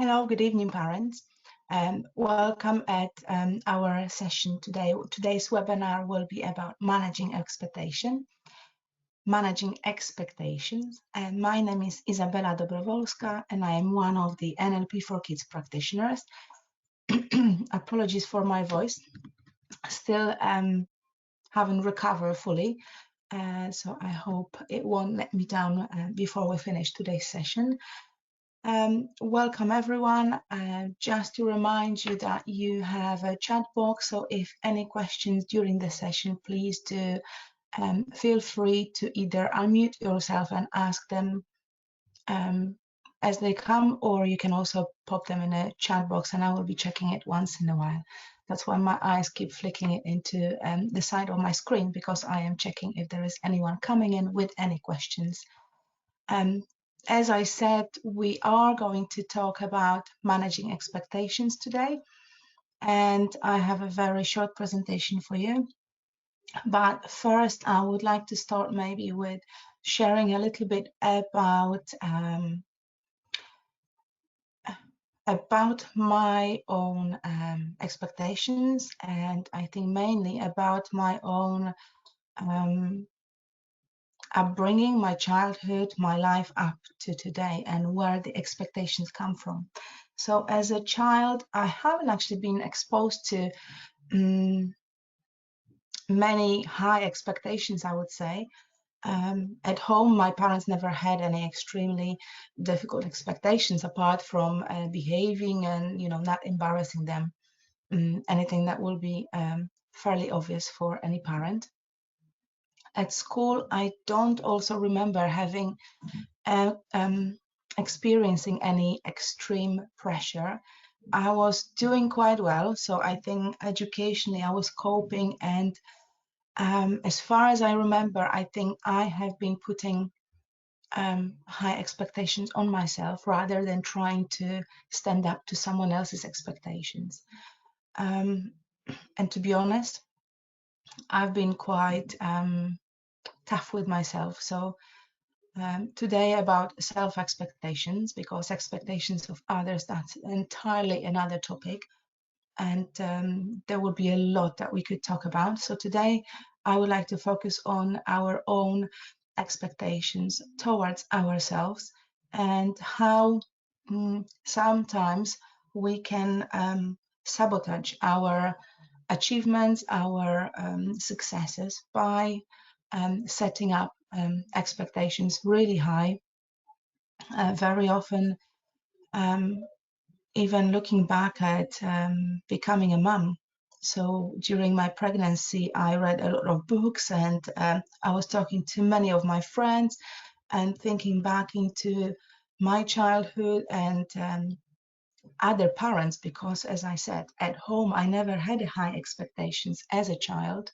Hello, good evening, parents. Welcome at our session today. Today's webinar will be about managing expectations. And my name is Izabela Dobrowolska, and I am one of the NLP for Kids practitioners. Apologies for my voice. Still haven't recovered fully, so I hope it won't let me down before we finish today's session. Welcome everyone. Just to remind you that you have a chat box, so if any questions during the session, please do feel free to either unmute yourself and ask them as they come, or you can also pop them in a chat box and I will be checking it once in a while. That's why my eyes keep flicking it into the side of my screen, because I am checking if there is anyone coming in with any questions. As I said, we are going to talk about managing expectations today, and I have a very short presentation for you. But first, I would like to start maybe with sharing a little bit about my own expectations, and I think mainly about my own upbringing, my childhood, my life up to today, and where the expectations come from. So as a child, I haven't actually been exposed to many high expectations, I would say. At home, my parents never had any extremely difficult expectations apart from behaving and, not embarrassing them. Anything that will be fairly obvious for any parent. At school, I don't also remember having experiencing any extreme pressure. I was doing quite well, so I think educationally I was coping, and as far as I remember, I think I have been putting high expectations on myself rather than trying to stand up to someone else's expectations. And to be honest, I've been quite tough with myself. So today about self-expectations, because expectations of others, that's entirely another topic, and there would be a lot that we could talk about. So today I would like to focus on our own expectations towards ourselves and how sometimes we can sabotage our achievements, our successes by setting up expectations really high. Very often, even looking back at becoming a mum. So during my pregnancy, I read a lot of books, and I was talking to many of my friends and thinking back into my childhood and other parents, because as I said, at home, I never had high expectations as a child.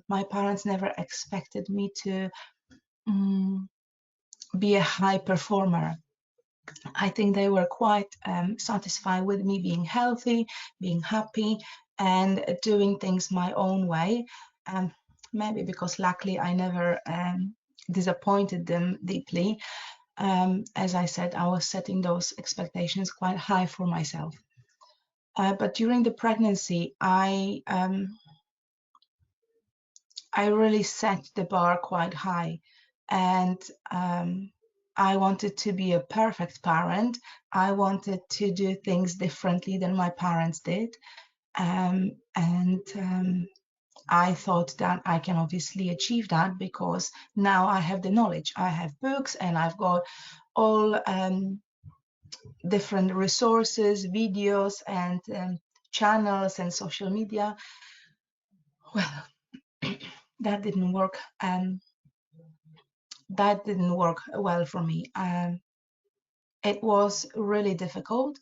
My parents never expected me to be a high performer. I think they were quite satisfied with me being healthy, being happy, and doing things my own way. Maybe because luckily I never disappointed them deeply. As I said, I was setting those expectations quite high for myself. But during the pregnancy, I really set the bar quite high, and I wanted to be a perfect parent. I wanted to do things differently than my parents did. And I thought that I can obviously achieve that because now I have the knowledge. I have books, and I've got all different resources, videos, and channels and social media. Well, that didn't work. That didn't work well for me. It was really difficult.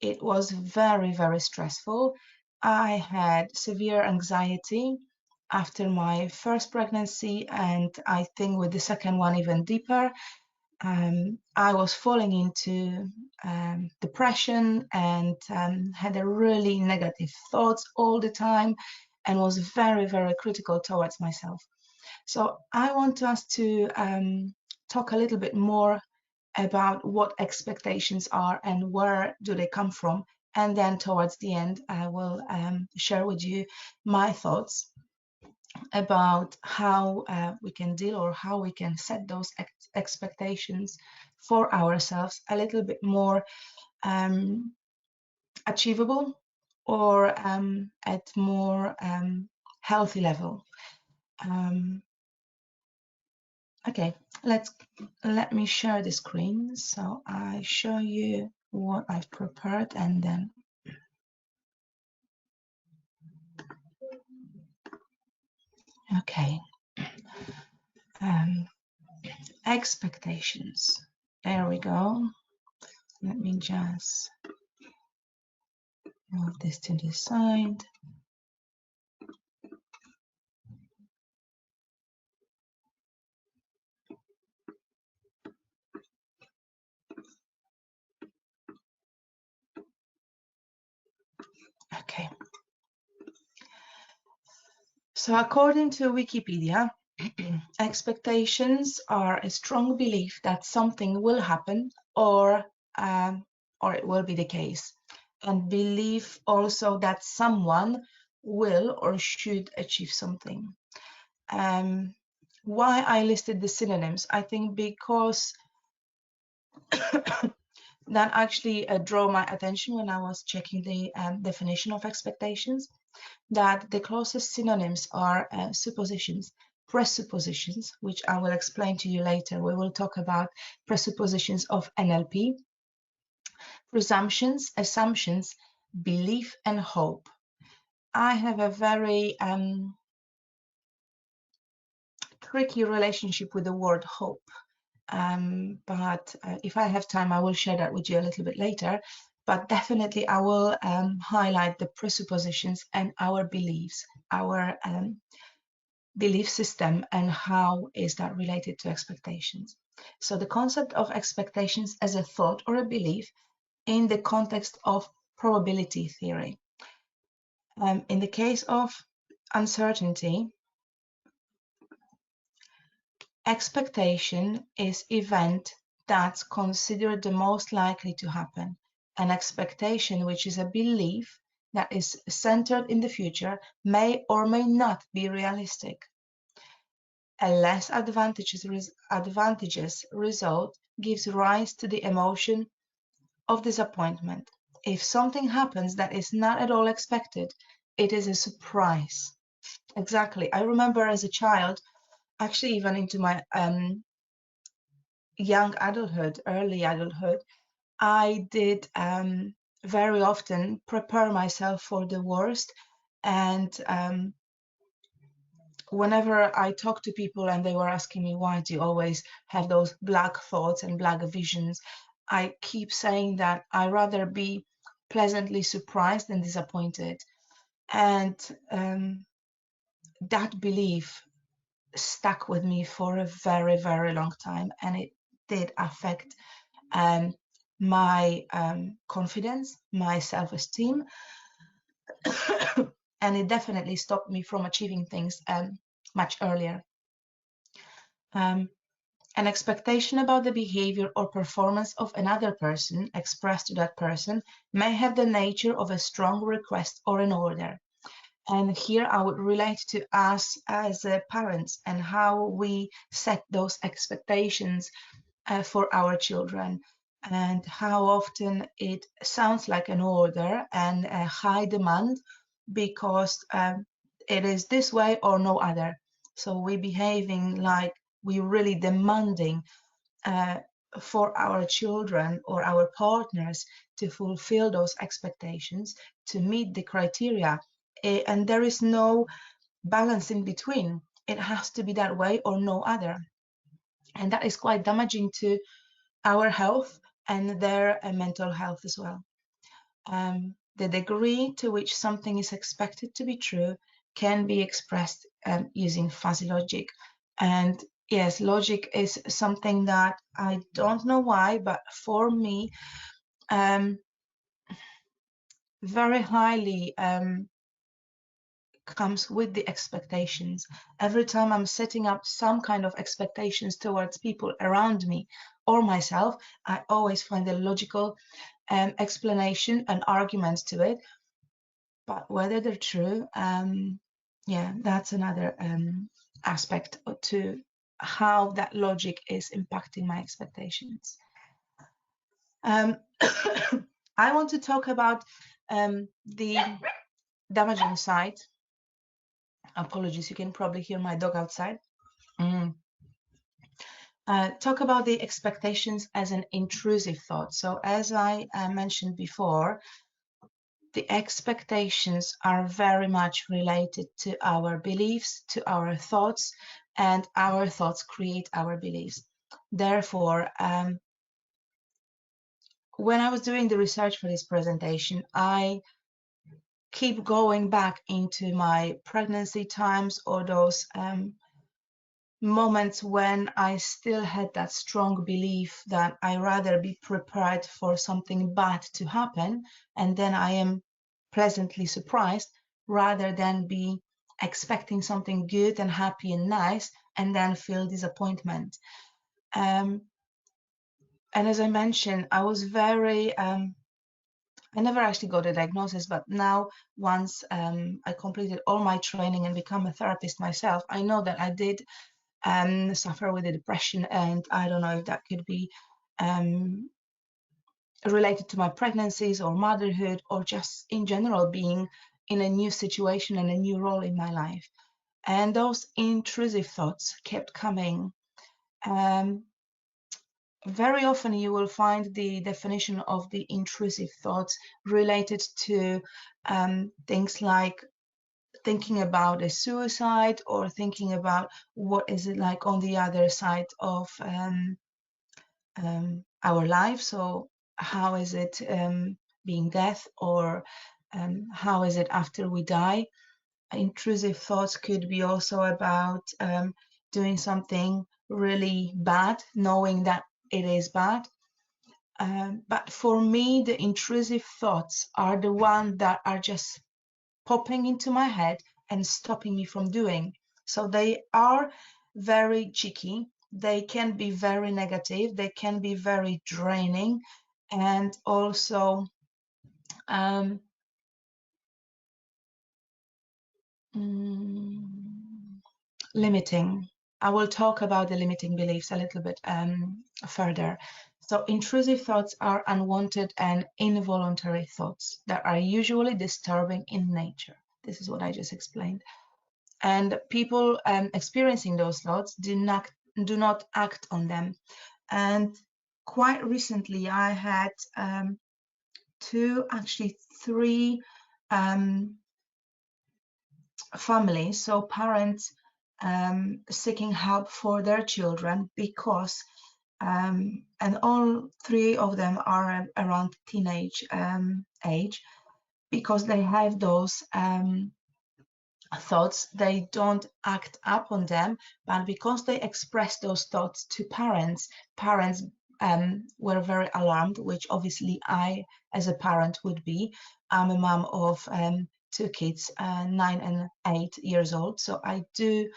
It was very, very stressful. I had severe anxiety after my first pregnancy, and I think with the second one even deeper. I was falling into depression and had a really negative thoughts all the time, and was very, very critical towards myself. So I want us to talk a little bit more about what expectations are and where do they come from. And then towards the end, I will share with you my thoughts about how we can deal or how we can set those expectations for ourselves a little bit more achievable or at more healthy level. Okay, let me share the screen so I show you what I've prepared, and then okay, expectations. There we go. Let me just move this to the side. Okay. So according to Wikipedia, expectations are a strong belief that something will happen or it will be the case, and belief also that someone will or should achieve something. Why I listed the synonyms? I think because that actually drew my attention when I was checking the definition of expectations, that the closest synonyms are suppositions, presuppositions, which I will explain to you later. We will talk about presuppositions of NLP, presumptions, assumptions, belief, and hope. I have a very tricky relationship with the word hope. But if I have time, I will share that with you a little bit later. But definitely, I will highlight the presuppositions and our beliefs, our belief system, and how is that related to expectations. So the concept of expectations as a thought or a belief in the context of probability theory. In the case of uncertainty, expectation is event that's considered the most likely to happen. An expectation, which is a belief that is centered in the future, may or may not be realistic. A less advantageous result gives rise to the emotion of disappointment. If something happens that is not at all expected, it is a surprise. Exactly. I remember as a child, actually even into my young adulthood, early adulthood, I did very often prepare myself for the worst. And whenever I talk to people and they were asking me, why do you always have those black thoughts and black visions? I keep saying that I rather be pleasantly surprised than disappointed. And that belief stuck with me for a very, very long time. And it did affect my confidence, my self-esteem, and it definitely stopped me from achieving things much earlier. An expectation about the behavior or performance of another person expressed to that person may have the nature of a strong request or an order. And here I would relate to us as parents and how we set those expectations for our children, and how often it sounds like an order and a high demand because it is this way or no other. So we're behaving like we're really demanding for our children or our partners to fulfill those expectations, to meet the criteria. And there is no balance in between. It has to be that way or no other. And that is quite damaging to our health and their mental health as well. The degree to which something is expected to be true can be expressed using fuzzy logic. And yes, logic is something that I don't know why, but for me, very highly comes with the expectations. Every time I'm setting up some kind of expectations towards people around me or myself, I always find a logical explanation and argument to it. But whether they're true, yeah, that's another aspect to how that logic is impacting my expectations. I want to talk about the damaging side. Apologies, you can probably hear my dog outside. Talk about the expectations as an intrusive thought. So as I mentioned before, the expectations are very much related to our beliefs, to our thoughts, and our thoughts create our beliefs. Therefore, when I was doing the research for this presentation, I keep going back into my pregnancy times or those moments when I still had that strong belief that I rather be prepared for something bad to happen, and then I am pleasantly surprised, rather than be expecting something good and happy and nice and then feel disappointment. And as I mentioned, I was very I never actually got a diagnosis, but now once I completed all my training and become a therapist myself, I know that I did suffer with a depression, and I don't know if that could be related to my pregnancies or motherhood, or just in general being in a new situation and a new role in my life. And those intrusive thoughts kept coming. Very often you will find the definition of the intrusive thoughts related to things like thinking about a suicide, or thinking about what is it like on the other side of our life. So how is it being death, or how is it after we die? Intrusive thoughts could be also about doing something really bad, knowing that it is bad. But for me, the intrusive thoughts are the ones that are just popping into my head and stopping me from doing. So they are very cheeky. They can be very negative. They can be very draining, and also limiting. I will talk about the limiting beliefs a little bit further. So intrusive thoughts are unwanted and involuntary thoughts that are usually disturbing in nature. This is what I just explained. And people experiencing those thoughts do not act on them. And quite recently, I had three families, so parents seeking help for their children, because and all three of them are around teenage age, because they have those thoughts. They don't act up on them, but because they express those thoughts to parents were very alarmed, which obviously I as a parent would be. I'm a mom of two kids, 9 and 8 years old, so I do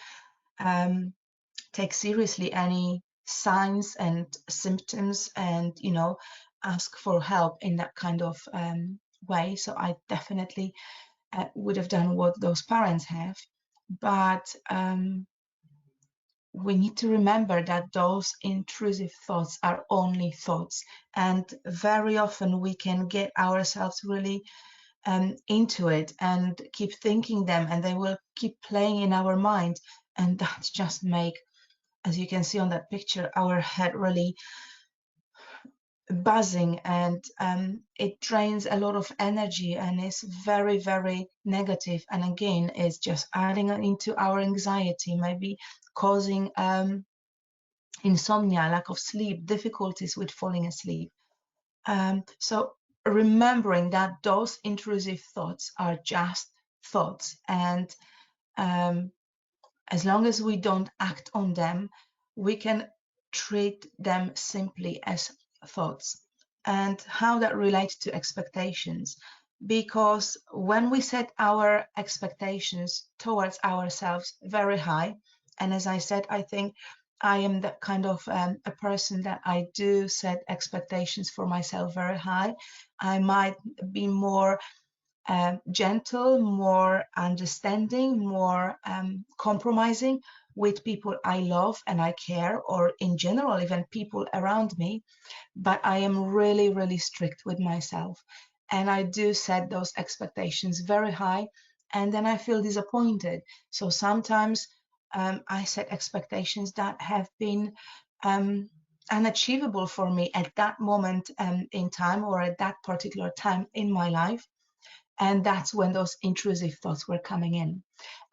take seriously any signs and symptoms, and ask for help in that kind of way. So I definitely would have done what those parents have. But we need to remember that those intrusive thoughts are only thoughts, and very often we can get ourselves really into it and keep thinking them, and they will keep playing in our mind, and that just make, as you can see on that picture, our head really buzzing, and it drains a lot of energy and is very, very negative, and again is just adding into our anxiety, maybe causing insomnia, lack of sleep, difficulties with falling asleep. So remembering that those intrusive thoughts are just thoughts, and as long as we don't act on them, we can treat them simply as thoughts. And how that relates to expectations, because when we set our expectations towards ourselves very high, and as I said, I think I am that kind of a person that I do set expectations for myself very high. I might be more gentle, more understanding, more compromising with people I love and I care, or in general, even people around me. But I am really, really strict with myself. And I do set those expectations very high, and then I feel disappointed. So sometimes I set expectations that have been unachievable for me at that moment in time, or at that particular time in my life. And that's when those intrusive thoughts were coming in.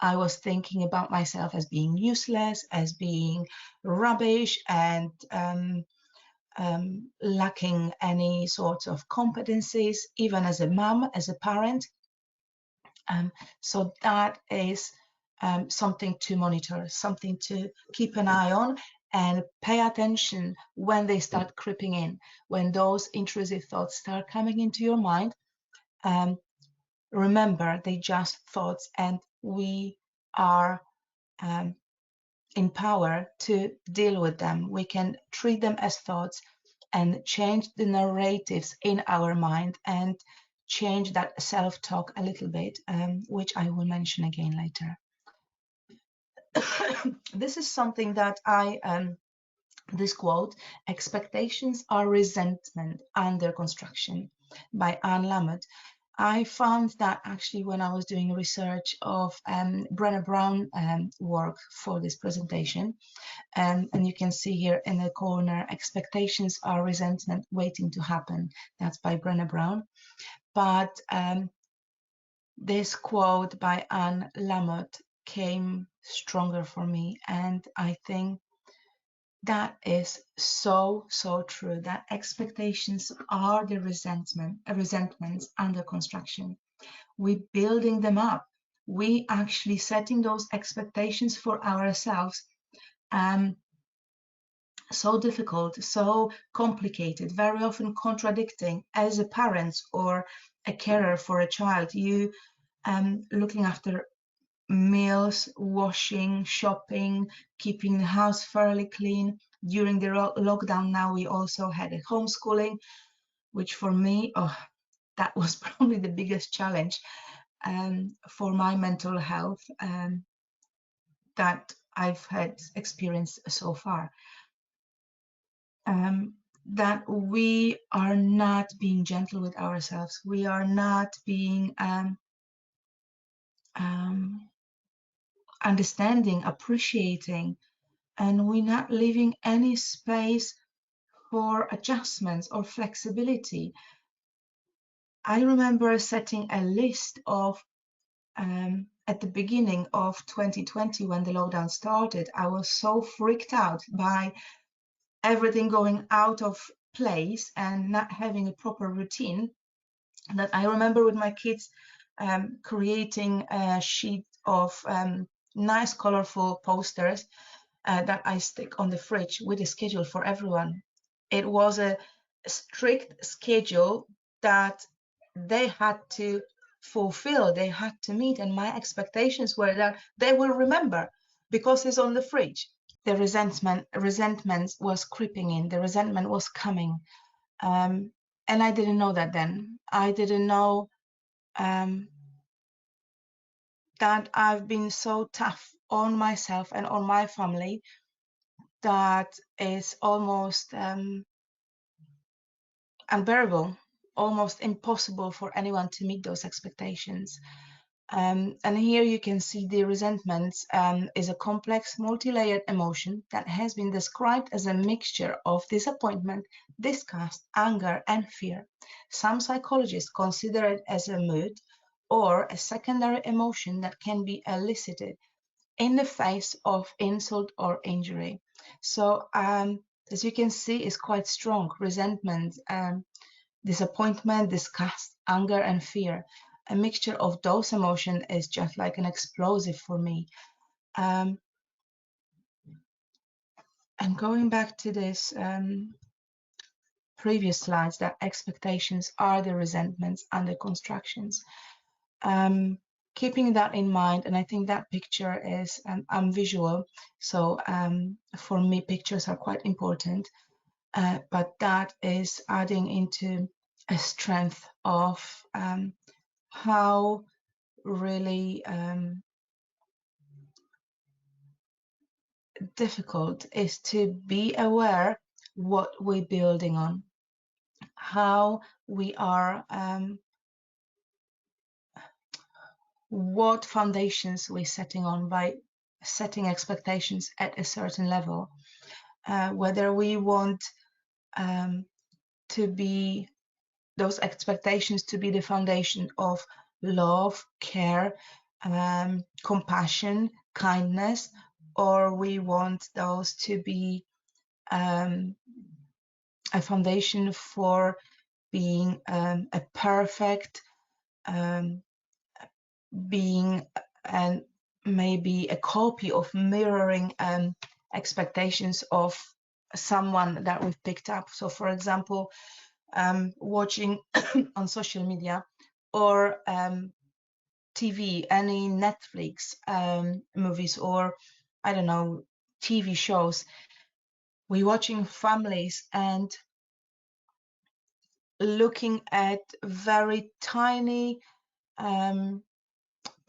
I was thinking about myself as being useless, as being rubbish, and lacking any sorts of competencies, even as a mom, as a parent. So that is something to monitor, something to keep an eye on, and pay attention when they start creeping in, when those intrusive thoughts start coming into your mind. Remember, they just thoughts, and we are in power to deal with them. We can treat them as thoughts and change the narratives in our mind and change that self-talk a little bit, which I will mention again later. This is something that this quote, "Expectations are resentment under construction," by Anne Lamott. I found that actually when I was doing research of Brené Brown work for this presentation, and you can see here in the corner, "Expectations are resentment waiting to happen." That's by Brené Brown. But this quote by Anne Lamott came stronger for me, and I think that is so true, that expectations are the resentments under construction. We building them up. We actually setting those expectations for ourselves. So difficult, so complicated, very often contradicting. As a parent or a carer for a child, you looking after meals, washing, shopping, keeping the house fairly clean. During the lockdown now, we also had a homeschooling, which for me, that was probably the biggest challenge for my mental health that I've had experienced so far. That we are not being gentle with ourselves. We are not being understanding, appreciating, and we're not leaving any space for adjustments or flexibility. I remember setting a list of, at the beginning of 2020, when the lockdown started, I was so freaked out by everything going out of place and not having a proper routine that I remember with my kids creating a sheet of nice colorful posters that I stick on the fridge with a schedule for everyone. It was a strict schedule that they had to fulfill, they had to meet, and my expectations were that they will remember because it's on the fridge. The resentment was creeping in, the resentment was coming, and I didn't know that then. I didn't know that I've been so tough on myself and on my family that it's almost unbearable, almost impossible for anyone to meet those expectations. And here you can see the resentment is a complex, multi-layered emotion that has been described as a mixture of disappointment, disgust, anger, and fear. Some psychologists consider it as a mood or a secondary emotion that can be elicited in the face of insult or injury. So as you can see, it's quite strong. Resentment, disappointment, disgust, anger, and fear. A mixture of those emotions is just like an explosive for me. And going back to this previous slides, that expectations are the resentments under constructions. keeping that in mind, and I think that picture is, I'm visual, so for me pictures are quite important, but that is adding into a strength of how really difficult is to be aware what we're building on, how we are, what foundations we're setting on by setting expectations at a certain level, whether we want to be those expectations to be the foundation of love, care, compassion, kindness, or we want those to be a foundation for being a perfect being, and maybe a copy of mirroring expectations of someone that we've picked up. So for example, watching on social media or TV, any Netflix movies, or I don't know, TV shows, we're watching families and looking at very tiny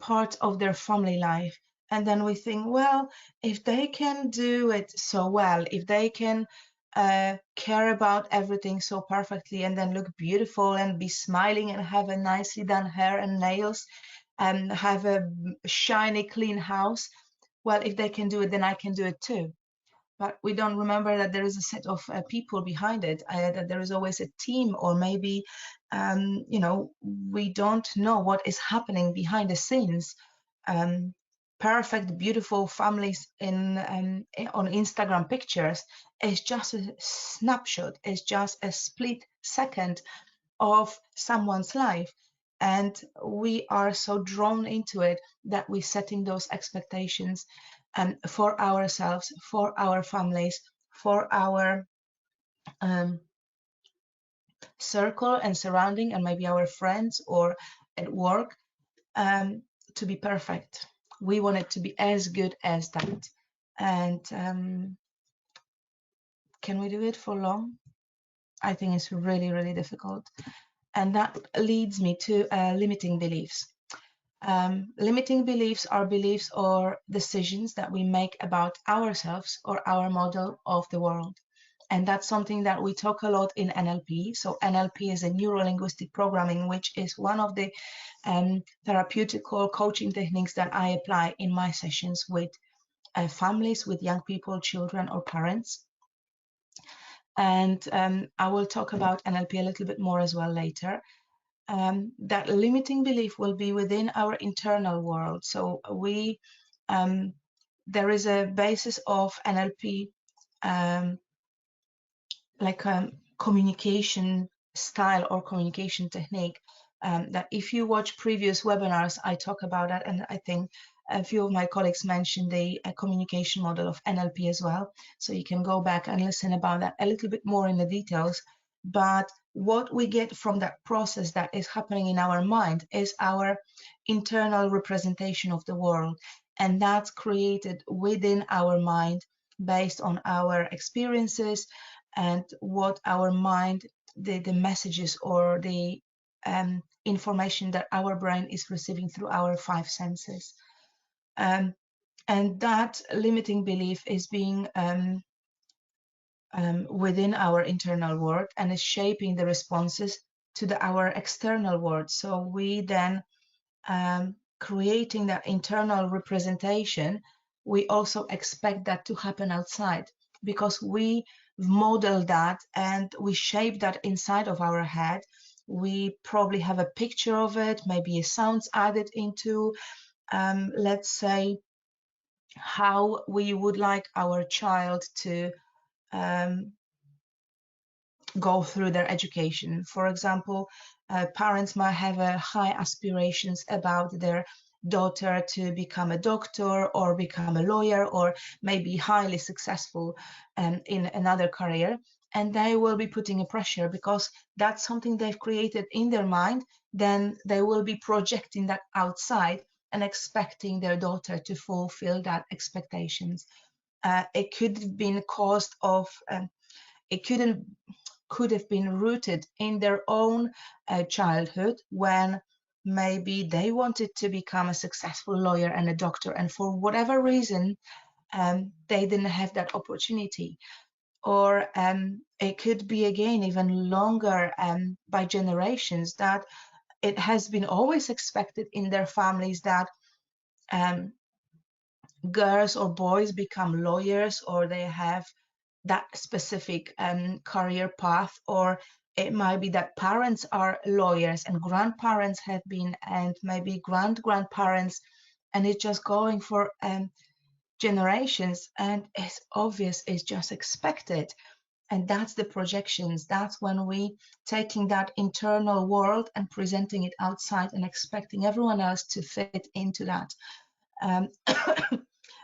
part of their family life, and then we think, well, if they can do it so well, if they can care about everything so perfectly and then look beautiful and be smiling and have a nicely done hair and nails and have a shiny clean house, well, if they can do it, then I can do it too. But we don't remember that there is a set of people behind it, that there is always a team, or maybe you know, we don't know what is happening behind the scenes. Perfect, beautiful families in on Instagram pictures is just a snapshot, is just a split second of someone's life, and we are so drawn into it that we're setting those expectations for ourselves, for our families, for our circle and surrounding, and maybe our friends or at work, to be perfect. We want it to be as good as that. And can we do it for long? I think it's really, really difficult. And that leads me to limiting beliefs. Limiting beliefs are beliefs or decisions that we make about ourselves or our model of the world. And that's something that we talk a lot in NLP. So NLP is a neuro-linguistic programming, which is one of the therapeutical coaching techniques that I apply in my sessions with families, with young people, children, or parents. And I will talk about NLP a little bit more as well later. That limiting belief will be within our internal world. So we, there is a basis of NLP, like a communication style or communication technique, that if you watch previous webinars, I talk about that, and I think a few of my colleagues mentioned the communication model of NLP as well. So you can go back and listen about that a little bit more in the details. But what we get from that process that is happening in our mind is our internal representation of the world. And that's created within our mind based on our experiences and what our mind, the messages or the information that our brain is receiving through our five senses. And that limiting belief is being within our internal world and is shaping the responses to our external world. So we then, creating that internal representation, we also expect that to happen outside, because we model that and we shape that inside of our head. We probably have a picture of it, maybe a sounds added into, let's say, how we would like our child to go through their education. For example, parents might have high aspirations about their daughter to become a doctor or become a lawyer, or maybe highly successful in another career, and they will be putting a pressure because that's something they've created in their mind. Then they will be projecting that outside, and expecting their daughter to fulfill that expectations. It could have been caused of, it could have been rooted in their own childhood, when maybe they wanted to become a successful lawyer and a doctor, and for whatever reason they didn't have that opportunity. Or it could be, again, even longer, by generations, that it has been always expected in their families that girls or boys become lawyers, or they have that specific career path. Or it might be that parents are lawyers and grandparents have been, and maybe grandparents, and it's just going for generations, and it's obvious, it's just expected. And that's the projections. That's when we taking that internal world and presenting it outside and expecting everyone else to fit into that.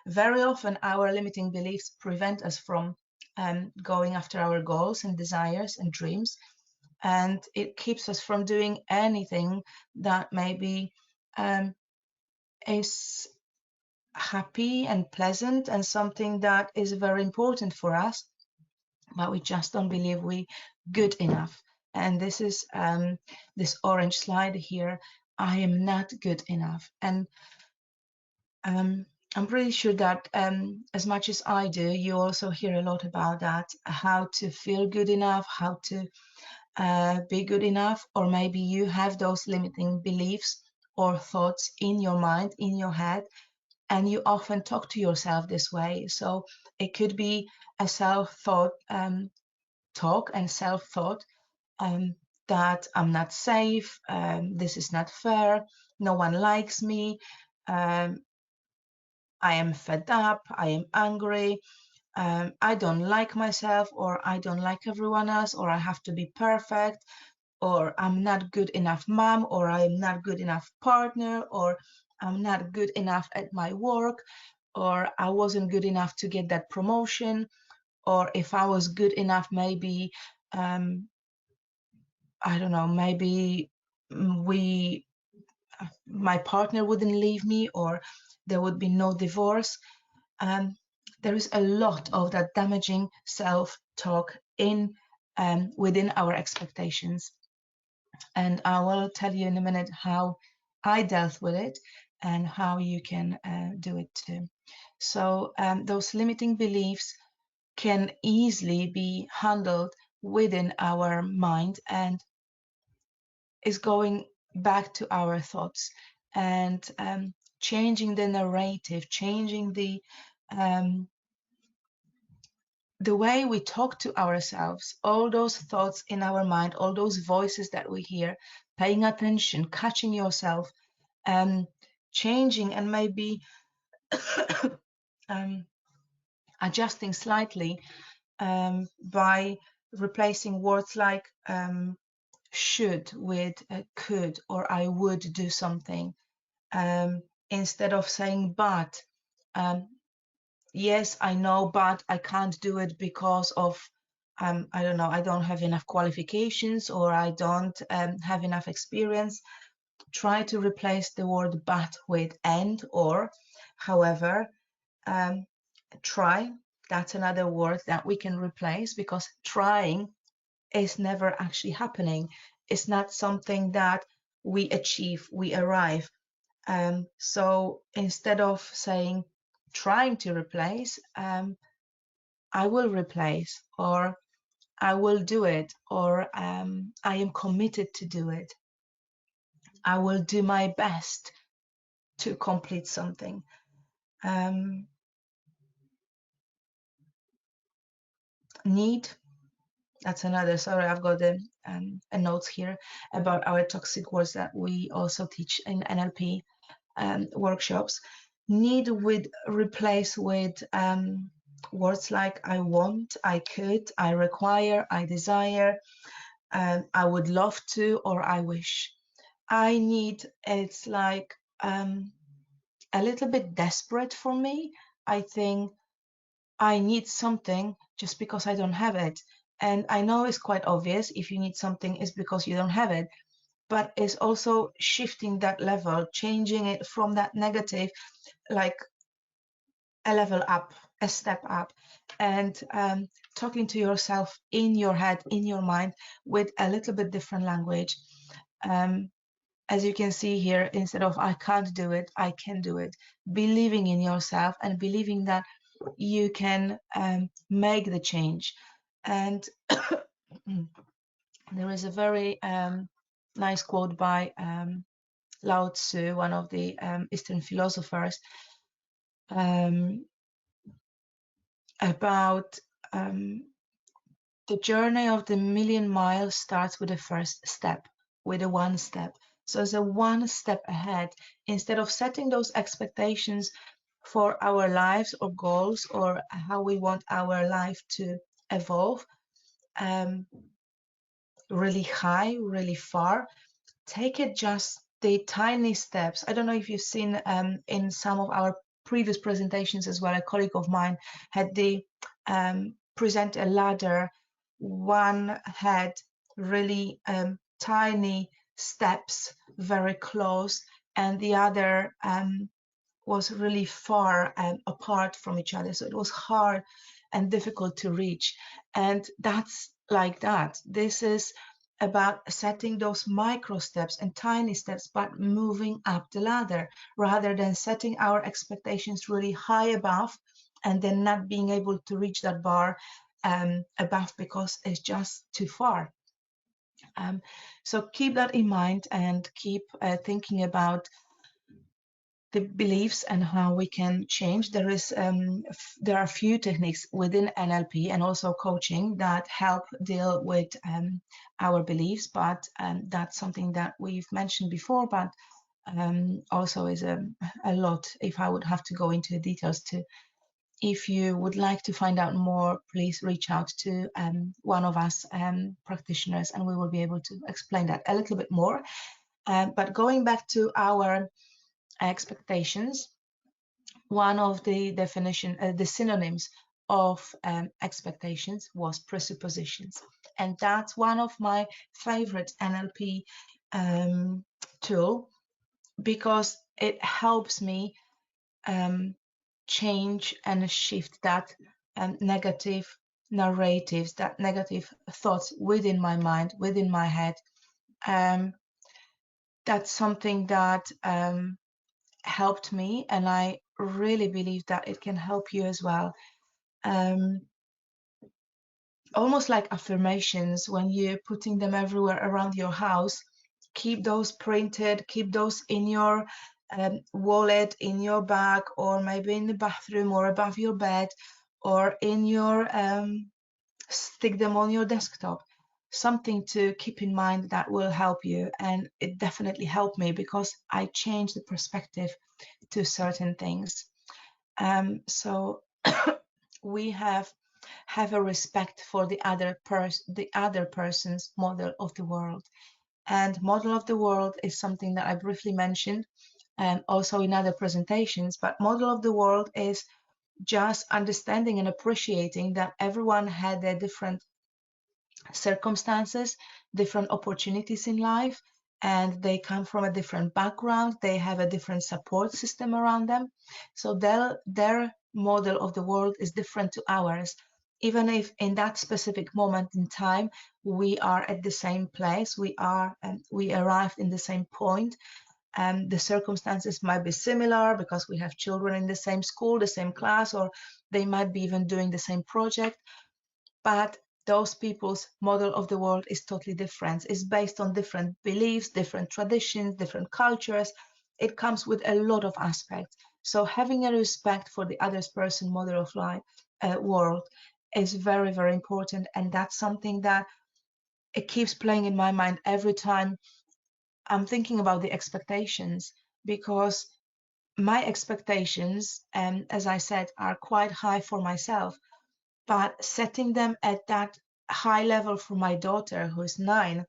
Very often our limiting beliefs prevent us from going after our goals and desires and dreams, and it keeps us from doing anything that maybe is happy and pleasant and something that is very important for us, but we just don't believe we good enough. And this is this orange slide here. I am not good enough. And I'm pretty sure that as much as I do, you also hear a lot about that, how to feel good enough, how to be good enough, or maybe you have those limiting beliefs or thoughts in your mind, in your head, and you often talk to yourself this way. So it could be a self-thought talk and self-thought that I'm not safe, this is not fair, no one likes me, I am fed up, I am angry, I don't like myself, or I don't like everyone else, or I have to be perfect, or I'm not good enough mom, or I'm not good enough partner, or I'm not good enough at my work, or I wasn't good enough to get that promotion, or if I was good enough, maybe I don't know, maybe my partner wouldn't leave me, or there would be no divorce. There is a lot of that damaging self-talk in within our expectations, and I will tell you in a minute how I dealt with it and how you can do it too. So those limiting beliefs can easily be handled within our mind, and is going back to our thoughts and changing the narrative, changing the way we talk to ourselves, all those thoughts in our mind, all those voices that we hear, paying attention, catching yourself, changing and maybe adjusting slightly by replacing words like should with could, or I would do something, instead of saying but. Yes, I know, but I can't do it because of I don't know, I don't have enough qualifications, or I don't have enough experience. Try to replace the word but with and, or however. Try, that's another word that we can replace, because trying is never actually happening. It's not something that we achieve, we arrive. So instead of saying trying to replace, I will replace, or I will do it, or I am committed to do it. I will do my best to complete something. Need, that's another, sorry, I've got a notes here about our toxic words that we also teach in NLP workshops. Need would replace with words like I want, I could, I require, I desire, I would love to, or I wish. I need, it's like a little bit desperate for me. I think I need something just because I don't have it. And I know it's quite obvious, if you need something, it's because you don't have it. but is also shifting that level, changing it from that negative, like a level up, a step up, and talking to yourself in your head, in your mind, with a little bit different language. As you can see here, instead of I can't do it, I can do it. Believing in yourself and believing that you can make the change. And there is a very nice quote by Lao Tzu, one of the Eastern philosophers, about the journey of the million miles starts with the first step, with a one step. So it's a one step ahead. Instead of setting those expectations for our lives or goals or how we want our life to evolve really high, really far, take it just the tiny steps. I don't know if you've seen in some of our previous presentations as well, a colleague of mine had the present a ladder. One had really tiny steps, very close, and the other was really far apart from each other. So it was hard and difficult to reach. And that's like that. This is about setting those micro steps and tiny steps, but moving up the ladder rather than setting our expectations really high above and then not being able to reach that bar above because it's just too far. So keep that in mind and keep thinking about the beliefs and how we can change. There are a few techniques within NLP and also coaching that help deal with our beliefs, but that's something that we've mentioned before, but also is a lot if I would have to go into the details too. If you would like to find out more, please reach out to one of us practitioners and we will be able to explain that a little bit more. But going back to our expectations, one of the the synonyms of expectations was presuppositions, and that's one of my favorite NLP tool because it helps me change and shift that negative narratives, that negative thoughts within my mind, within my head. That's something that helped me, and I really believe that it can help you as well. Almost like affirmations, when you're putting them everywhere around your house, keep those printed, keep those in your wallet, in your bag, or maybe in the bathroom or above your bed, or in your stick them on your desktop. Something to keep in mind that will help you, and it definitely helped me because I changed the perspective to certain things. So we have a respect for the other person's model of the world, and model of the world is something that I briefly mentioned and also in other presentations. But model of the world is just understanding and appreciating that everyone had their different circumstances, different opportunities in life, and they come from a different background. They have a different support system around them. So their model of the world is different to ours. Even if in that specific moment in time, we are at the same place, we arrived in the same point, and the circumstances might be similar because we have children in the same school, the same class, or they might be even doing the same project. But those people's model of the world is totally different. It's based on different beliefs, different traditions, different cultures. It comes with a lot of aspects. So having a respect for the other person's model of life, world is very, very important. And that's something that it keeps playing in my mind every time I'm thinking about the expectations, because my expectations, as I said, are quite high for myself. But setting them at that high level for my daughter, who is 9,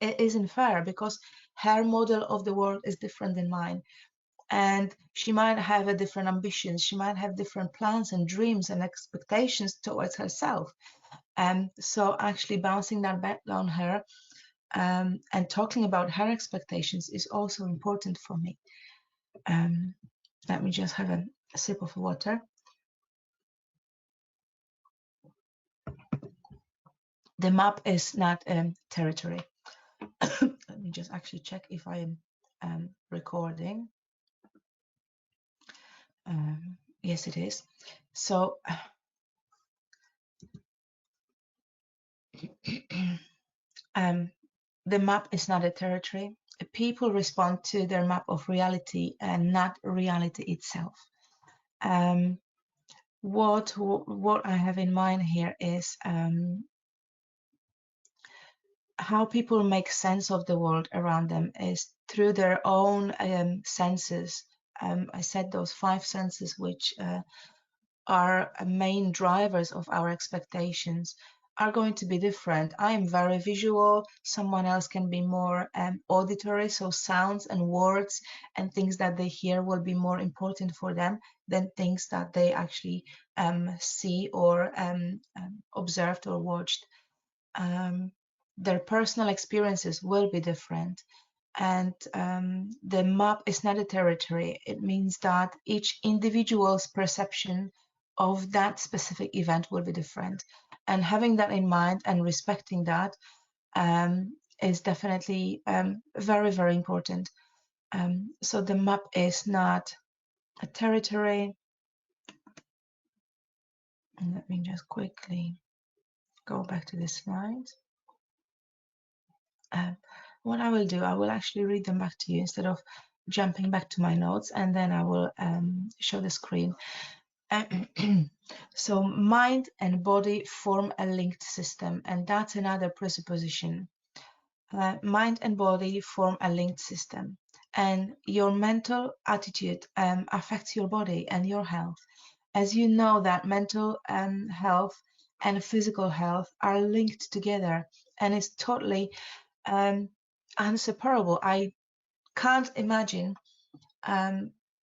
it isn't fair because her model of the world is different than mine. And she might have a different ambitions. She might have different plans and dreams and expectations towards herself. And so actually bouncing that back on her and talking about her expectations is also important for me. Let me just have a sip of water. The map is not territory. Let me just actually check if I am recording. Yes, it is. So the map is not a territory. People respond to their map of reality and not reality itself. What I have in mind here is how people make sense of the world around them is through their own senses. I said those 5 senses which are main drivers of our expectations are going to be different. I am very visual. Someone else can be more auditory, so sounds and words and things that they hear will be more important for them than things that they actually see or observed or watched. Their personal experiences will be different. And the map is not a territory. It means that each individual's perception of that specific event will be different. And having that in mind and respecting that is definitely very, very important. So the map is not a territory. And let me just quickly go back to this slide. What I will do, I will actually read them back to you instead of jumping back to my notes, and then I will show the screen. So mind and body form a linked system, and that's another presupposition. Mind and body form a linked system, and your mental attitude affects your body and your health. As you know that mental health and physical health are linked together, and it's totally inseparable. I can't imagine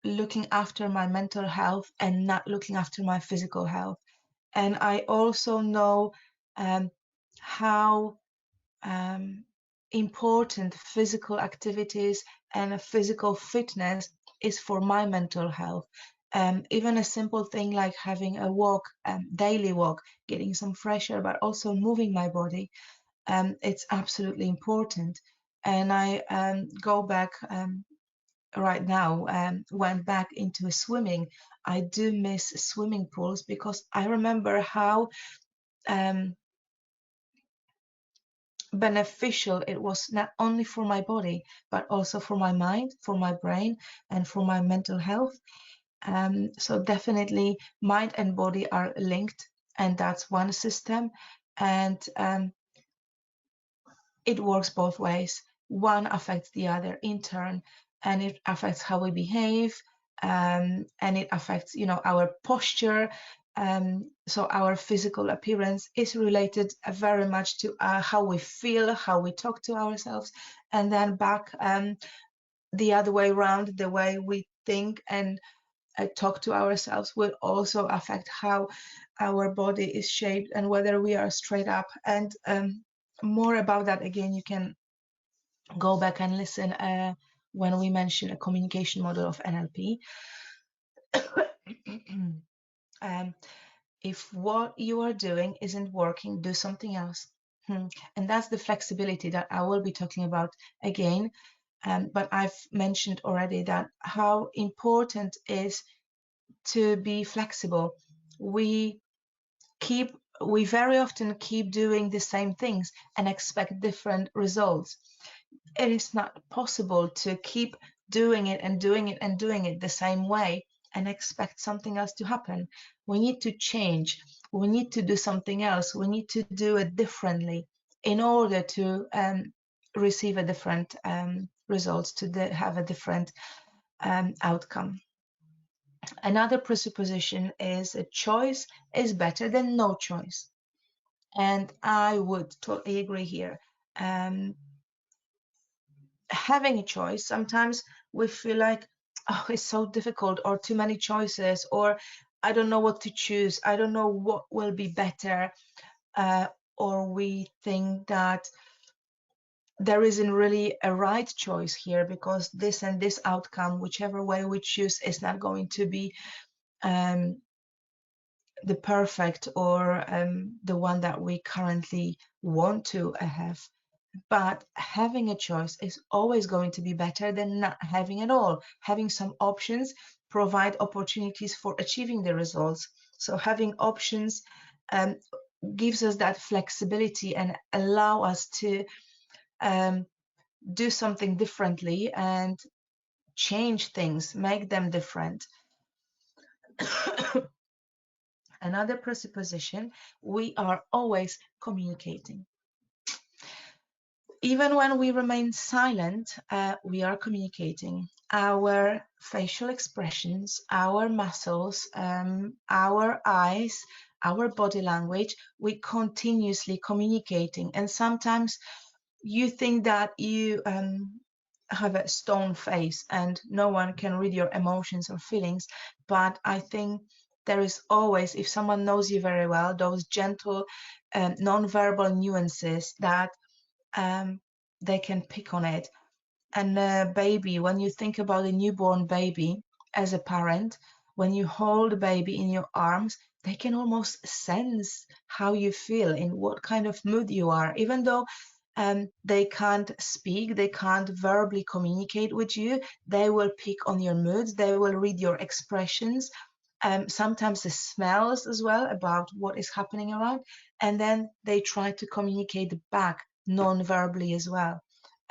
looking after my mental health and not looking after my physical health. And I also know how important physical activities and physical fitness is for my mental health. Even a simple thing like having a walk, daily walk, getting some fresh air, but also moving my body, it's absolutely important. And I go back right now, went back into swimming. I do miss swimming pools because I remember how beneficial it was, not only for my body, but also for my mind, for my brain, and for my mental health. So definitely mind and body are linked, and that's one system. And it works both ways. One affects the other in turn, and it affects how we behave, and it affects, our posture. So our physical appearance is related very much to how we feel, how we talk to ourselves, and then back the other way around, the way we think and talk to ourselves will also affect how our body is shaped and whether we are straight up. And more about that, again, you can go back and listen when we mention a communication model of NLP. If what you are doing isn't working, do something else. And that's the flexibility that I will be talking about again. But I've mentioned already that how important is to be flexible. We very often keep doing the same things and expect different results. It is not possible to keep doing it and doing it and doing it the same way and expect something else to happen. We need to change. We need to do something else. We need to do it differently in order to receive a different results, to have a different outcome. Another presupposition is a choice is better than no choice. And I would totally agree here. Having a choice, sometimes we feel like, oh, it's so difficult, or too many choices, or I don't know what to choose. I don't know what will be better. Or we think that there isn't really a right choice here, because this and this outcome, whichever way we choose, is not going to be the perfect or the one that we currently want to have. But having a choice is always going to be better than not having at all. Having some options provide opportunities for achieving the results. So having options gives us that flexibility and allow us to do something differently and change things, make them different. Another presupposition, we are always communicating. Even when we remain silent, we are communicating. Our facial expressions, our muscles, our eyes, our body language, we continuously communicating. And sometimes you think that you have a stone face and no one can read your emotions or feelings, but I think there is always, if someone knows you very well, those gentle non-verbal nuances that they can pick on it. And a baby, when you think about a newborn baby as a parent, when you hold a baby in your arms, they can almost sense how you feel, in what kind of mood you are, even though they can't speak, they can't verbally communicate with you. They will pick on your moods, they will read your expressions, sometimes the smells as well about what is happening around, and then they try to communicate back non-verbally as well,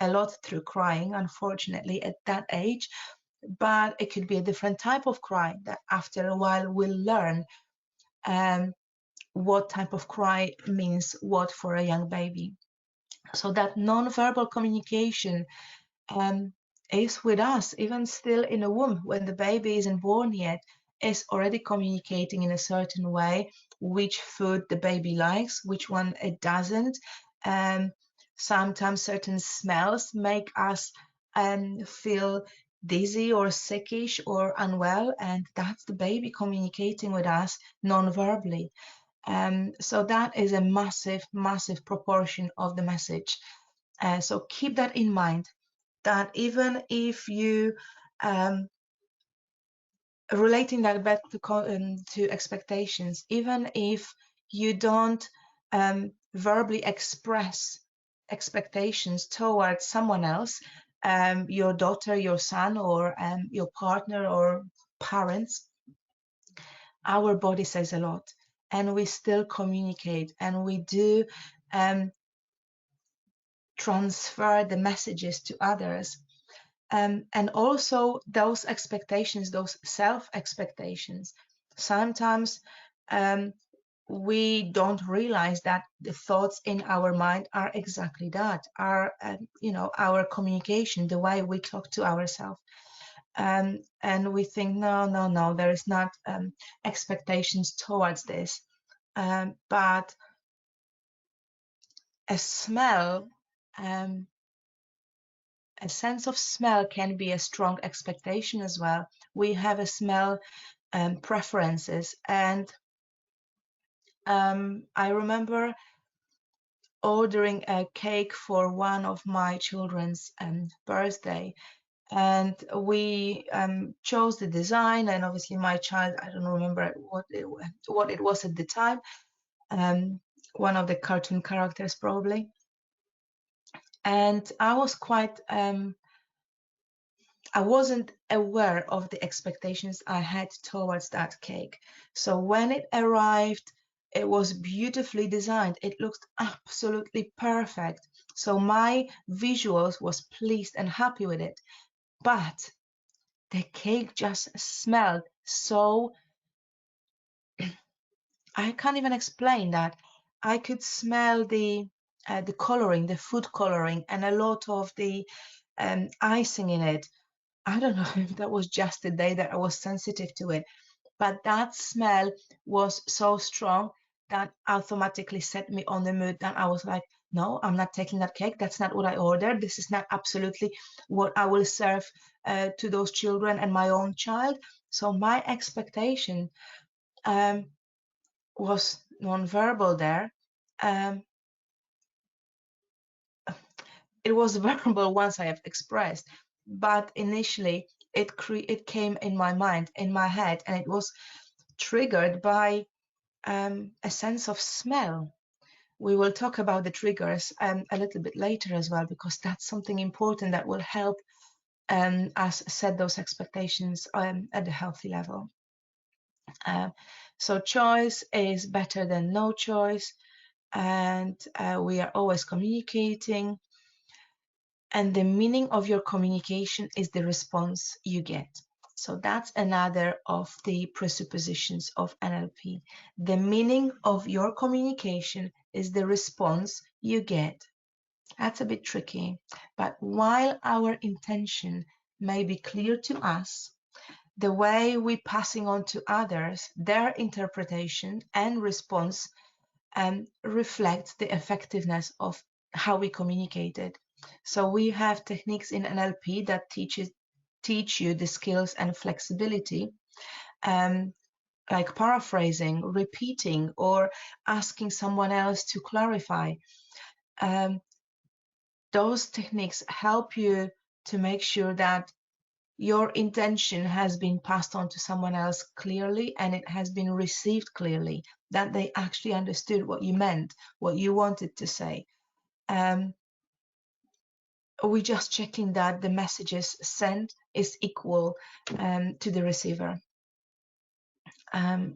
a lot through crying, unfortunately, at that age. But it could be a different type of cry that after a while we'll learn what type of cry means what for a young baby. So that non-verbal communication is with us, even still in a womb, when the baby isn't born yet, is already communicating in a certain way which food the baby likes, which one it doesn't. Sometimes certain smells make us feel dizzy or sickish or unwell, and that's the baby communicating with us non-verbally. So that is a massive, massive proportion of the message. So keep that in mind, that even if you relating that back to expectations, even if you don't verbally express expectations towards someone else, your daughter, your son, or your partner or parents, our body says a lot, and we still communicate, and we do transfer the messages to others. And also those expectations, those self-expectations, sometimes we don't realize that the thoughts in our mind are exactly that, are our communication, the way we talk to ourselves. And we think, no, there is not expectations towards this. But a smell, a sense of smell can be a strong expectation as well. We have a smell preferences, and I remember ordering a cake for one of my children's birthday, and we chose the design, and obviously my child, I don't remember what it was at the time, one of the cartoon characters probably, and I was quite I wasn't aware of the expectations I had towards that cake. So when it arrived, it was beautifully designed. It looked absolutely perfect. So my visuals was pleased and happy with it. But the cake just smelled so, I can't even explain that. I could smell the coloring, the food coloring, and a lot of the icing in it. I don't know if that was just the day that I was sensitive to it, but that smell was so strong that automatically set me on the mood that I was like, no, I'm not taking that cake. That's not what I ordered. This is not absolutely what I will serve to those children and my own child. So my expectation was non-verbal there. it was verbal once I have expressed, but initially it came in my mind, in my head, and it was triggered by a sense of smell. We will talk about the triggers a little bit later as well, because that's something important that will help us set those expectations at a healthy level. So choice is better than no choice, and we are always communicating. And the meaning of your communication is the response you get. So that's another of the presuppositions of NLP. The meaning of your communication is the response you get. That's a bit tricky, but while our intention may be clear to us, the way we're passing on to others, their interpretation and response reflects the effectiveness of how we communicated. So we have techniques in NLP that teach you the skills and flexibility, like paraphrasing, repeating, or asking someone else to clarify. Those techniques help you to make sure that your intention has been passed on to someone else clearly, and it has been received clearly, that they actually understood what you meant, what you wanted to say. We're just checking that the messages sent is equal to the receiver.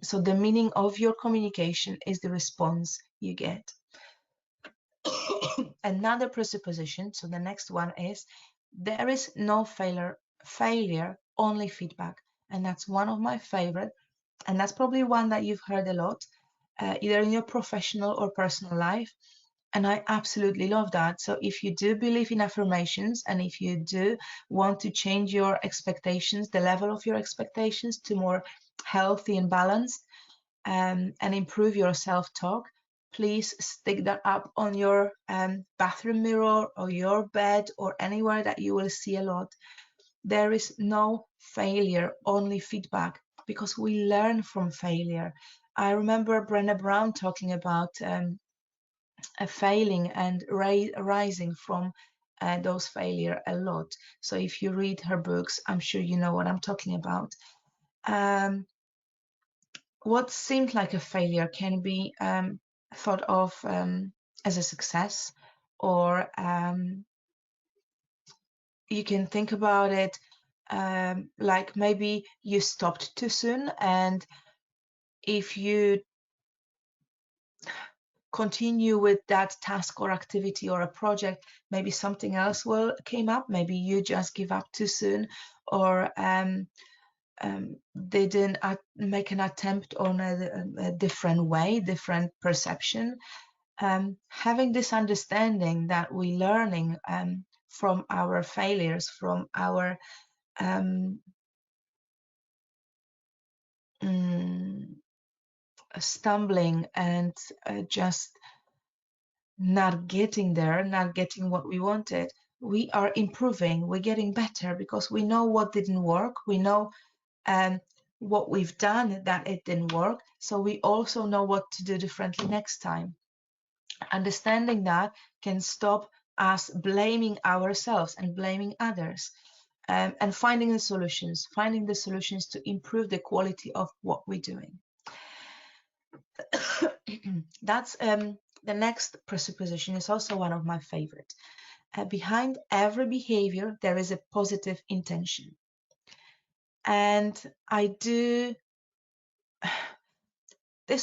So the meaning of your communication is the response you get. Another presupposition, so the next one is, there is no failure, only feedback. And that's one of my favorite. And that's probably one that you've heard a lot, either in your professional or personal life. And I absolutely love that. So if you do believe in affirmations, and if you do want to change your expectations, the level of your expectations to more healthy and balanced, and improve your self-talk, please stick that up on your bathroom mirror or your bed or anywhere that you will see a lot. There is no failure, only feedback, because we learn from failure. I remember Brené Brown talking about a failing and rising from those failure a lot. So if you read her books, I'm sure you know what I'm talking about. What seemed like a failure can be thought of as a success, or you can think about it like maybe you stopped too soon, and if you continue with that task or activity or a project, maybe something else will came up. Maybe you just give up too soon, or they didn't make an attempt on a different way, different perception. Having this understanding that we're learning from our failures, from our stumbling, and just not getting there, not getting what we wanted, we are improving, we're getting better, because we know what didn't work, we know what we've done that it didn't work, so we also know what to do differently next time. Understanding that can stop us blaming ourselves and blaming others, and finding the solutions to improve the quality of what we're doing. That's the next presupposition is also one of my favorite. Behind every behavior, there is a positive intention. And this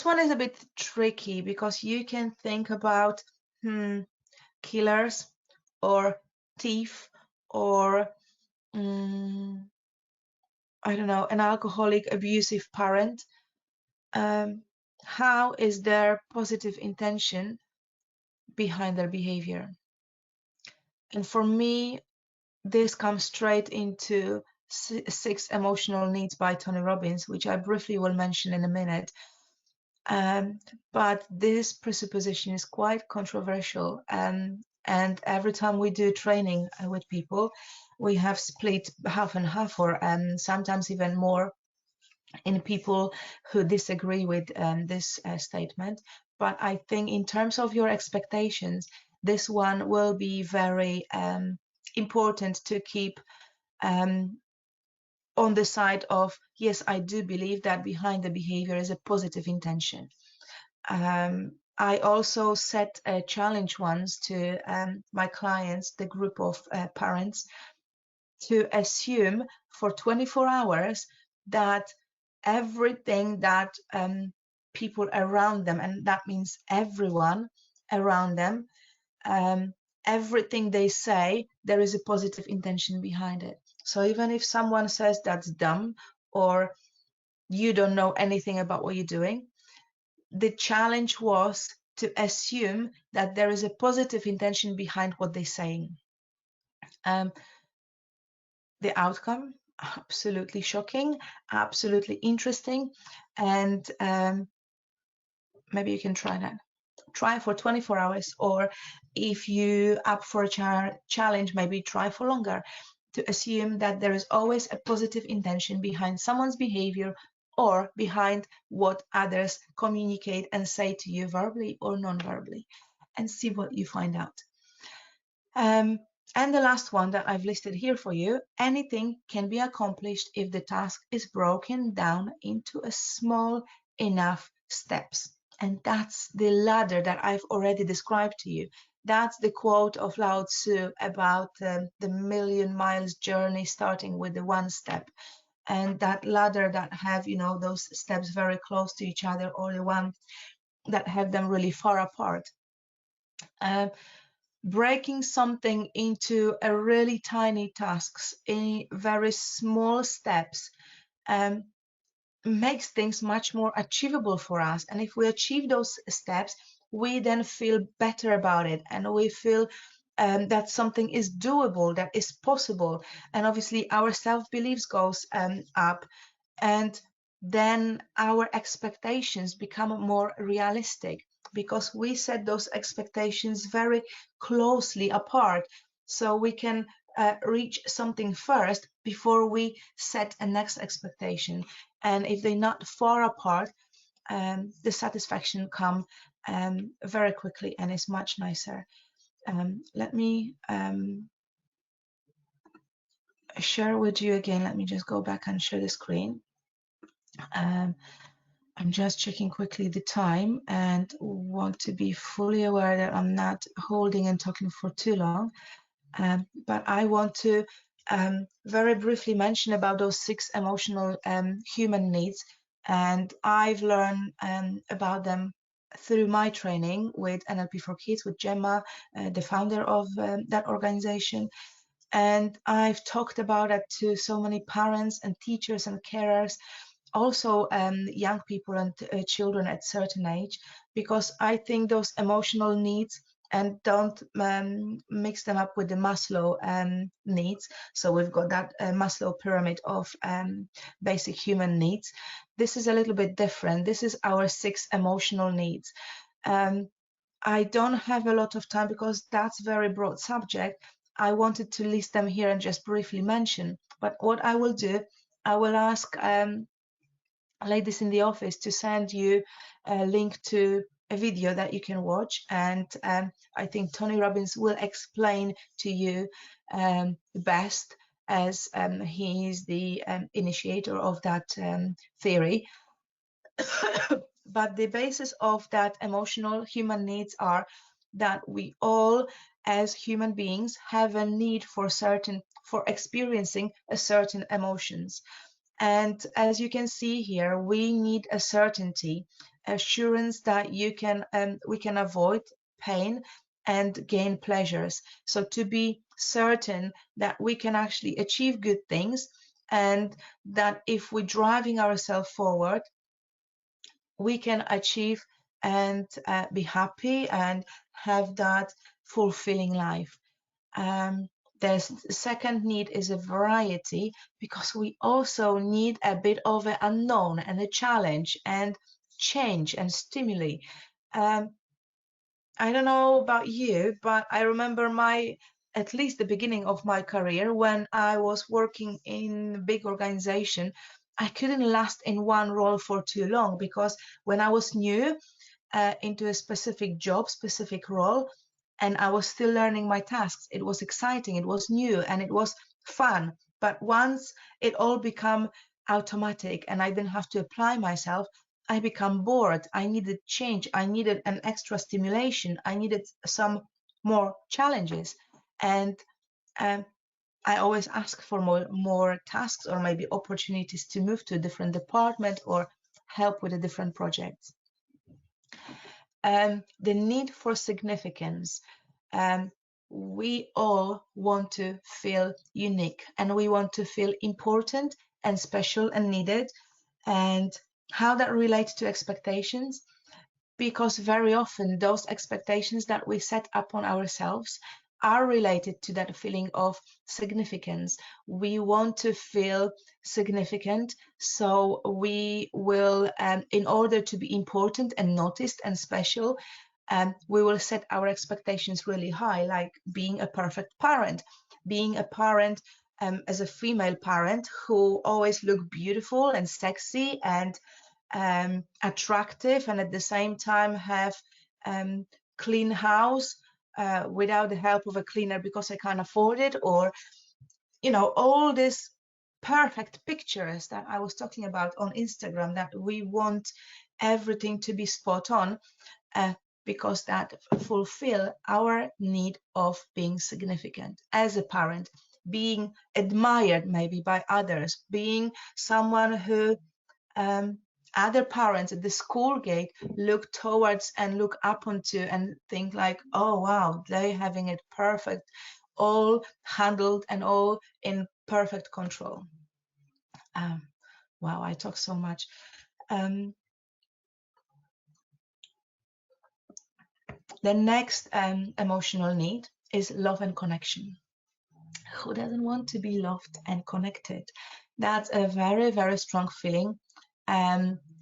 one is a bit tricky, because you can think about killers or thief, or I don't know, an alcoholic, abusive parent. How is their positive intention behind their behavior? And for me, this comes straight into 6 Emotional Needs by Tony Robbins, which I briefly will mention in a minute. But this presupposition is quite controversial. And every time we do training with people, we have split half and half, or sometimes even more, in people who disagree with this statement. But I think in terms of your expectations, this one will be very important to keep on the side of, yes, I do believe that behind the behavior is a positive intention. I also set a challenge once to my clients, the group of parents, to assume for 24 hours that everything that people around them, and that means everyone around them, everything they say, there is a positive intention behind it. So even if someone says that's dumb, or you don't know anything about what you're doing, the challenge was to assume that there is a positive intention behind what they're saying. The outcome, absolutely shocking, absolutely interesting, and maybe you can try that. Try for 24 hours, or if you up for a challenge, maybe try for longer, to assume that there is always a positive intention behind someone's behavior or behind what others communicate and say to you verbally or non-verbally, and see what you find out. And the last one that I've listed here for you, anything can be accomplished if the task is broken down into a small enough steps. And that's the ladder that I've already described to you. That's the quote of Lao Tzu about the million miles journey starting with the one step. And that ladder that have, you know, those steps very close to each other, or the one that have them really far apart. Breaking something into a really tiny tasks in very small steps makes things much more achievable for us. And if we achieve those steps, we then feel better about it, and we feel that something is doable, that is possible, and obviously our self-beliefs goes up, and then our expectations become more realistic, because we set those expectations very closely apart, so we can reach something first before we set a next expectation. And if they're not far apart, the satisfaction come very quickly, and it's much nicer. Let me share with you again. Let me just go back and share the screen. I'm just checking quickly the time and want to be fully aware that I'm not holding and talking for too long. But I want to very briefly mention about those 6 emotional human needs. And I've learned about them through my training with NLP for Kids, with Gemma, the founder of that organization. And I've talked about it to so many parents and teachers and carers, also young people and children at certain age, because I think those emotional needs, and don't mix them up with the Maslow needs. So we've got that Maslow pyramid of basic human needs. This is a little bit different. This is our 6 emotional needs. I don't have a lot of time because that's a very broad subject. I wanted to list them here and just briefly mention, but what I will do, I will ask ladies in the office to send you a link to a video that you can watch, and I think Tony Robbins will explain to you best, as he's the initiator of that theory. But the basis of that emotional human needs are that we all as human beings have a need for experiencing a certain emotions. And as you can see here, we need a certainty, assurance that we can avoid pain and gain pleasures. So to be certain that we can actually achieve good things, and that if we're driving ourselves forward, we can achieve and be happy and have that fulfilling life. The second need is a variety, because we also need a bit of an unknown and a challenge and change and stimuli. I don't know about you, but I remember at least the beginning of my career, when I was working in a big organization, I couldn't last in one role for too long, because when I was new into a specific job, specific role, and I was still learning my tasks. It was exciting, it was new, and it was fun. But once it all became automatic and I didn't have to apply myself, I become bored. I needed change. I needed an extra stimulation. I needed some more challenges. And I always ask for more tasks or maybe opportunities to move to a different department or help with a different project. The need for significance. We all want to feel unique, and we want to feel important and special and needed. And how that relates to expectations, because very often those expectations that we set upon ourselves are related to that feeling of significance. We want to feel significant, so we will, in order to be important and noticed and special, we will set our expectations really high, like being a perfect parent, being a parent as a female parent who always look beautiful and sexy and attractive, and at the same time have clean house without the help of a cleaner because I can't afford it, or all these perfect pictures that I was talking about on Instagram, that we want everything to be spot on because that fulfill our need of being significant as a parent, being admired maybe by others, being someone who other parents at the school gate look towards and look up onto and think like, oh wow, they're having it perfect, all handled and all in perfect control. Wow, I talk so much. The next emotional need is love and connection. Who doesn't want to be loved and connected? That's a very, very strong feeling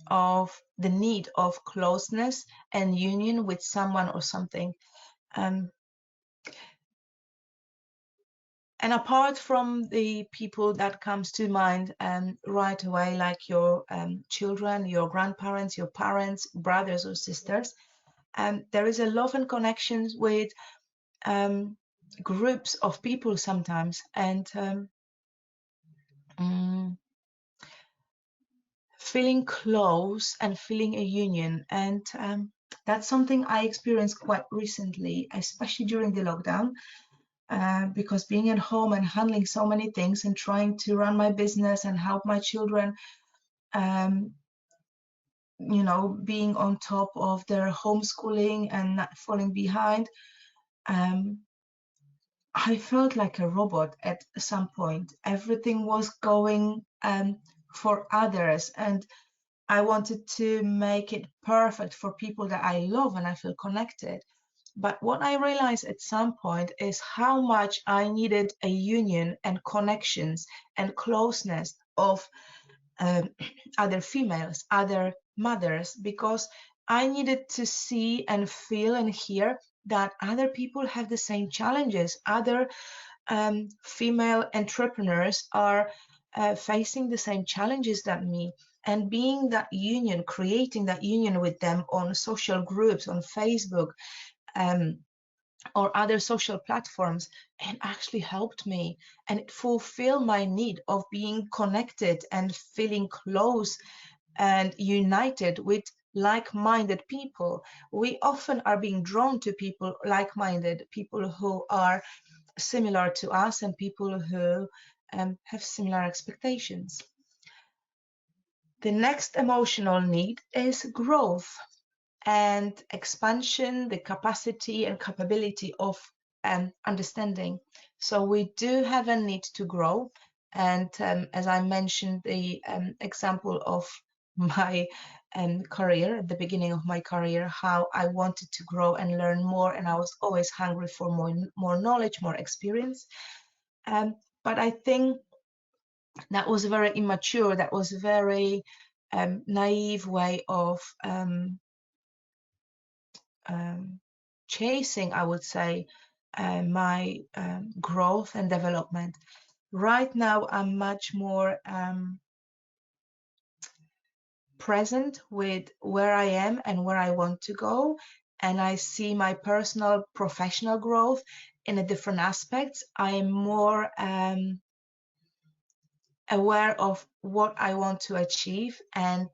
of the need of closeness and union with someone or something. And apart from the people that comes to mind right away, like your children, your grandparents, your parents, brothers or sisters, there is a love and connections with groups of people sometimes, and feeling close and feeling a union. And that's something I experienced quite recently, especially during the lockdown, because being at home and handling so many things and trying to run my business and help my children, being on top of their homeschooling and not falling behind, I felt like a robot at some point. Everything was going for others, and I wanted to make it perfect for people that I love and I feel connected. But what I realized at some point is how much I needed a union and connections and closeness of other females, other mothers, because I needed to see and feel and hear that other people have the same challenges. Other female entrepreneurs are facing the same challenges that me, and being that union, creating that union with them on social groups, on Facebook or other social platforms, and actually helped me, and it fulfilled my need of being connected and feeling close and united with like-minded people. We often are being drawn to people like-minded, people who are similar to us and people who have similar expectations. The next emotional need is growth and expansion, the capacity and capability of understanding. So we do have a need to grow. And as I mentioned, the example of my career, at the beginning of my career, how I wanted to grow and learn more, and I was always hungry for more knowledge, more experience. But I think that was very immature, that was a very naive way of chasing, I would say, my growth and development. Right now, I'm much more present with where I am and where I want to go, and I see my personal professional growth in a different aspects. I am more aware of what I want to achieve and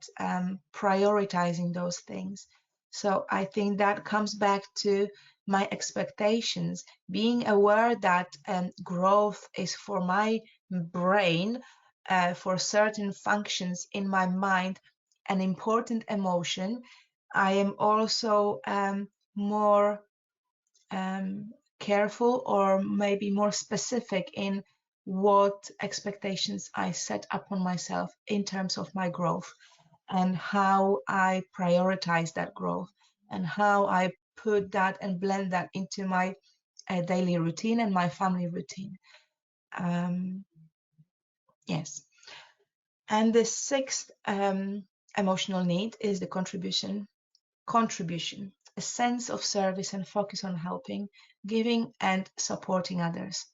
prioritizing those things. So I think that comes back to my expectations, being aware that growth is for my brain, for certain functions in my mind, an important emotion. I am also more careful, or maybe more specific in what expectations I set upon myself in terms of my growth, and how I prioritize that growth, and how I put that and blend that into my daily routine and my family routine. Yes. And the sixth emotional need is the contribution, a sense of service and focus on helping, giving, and supporting others.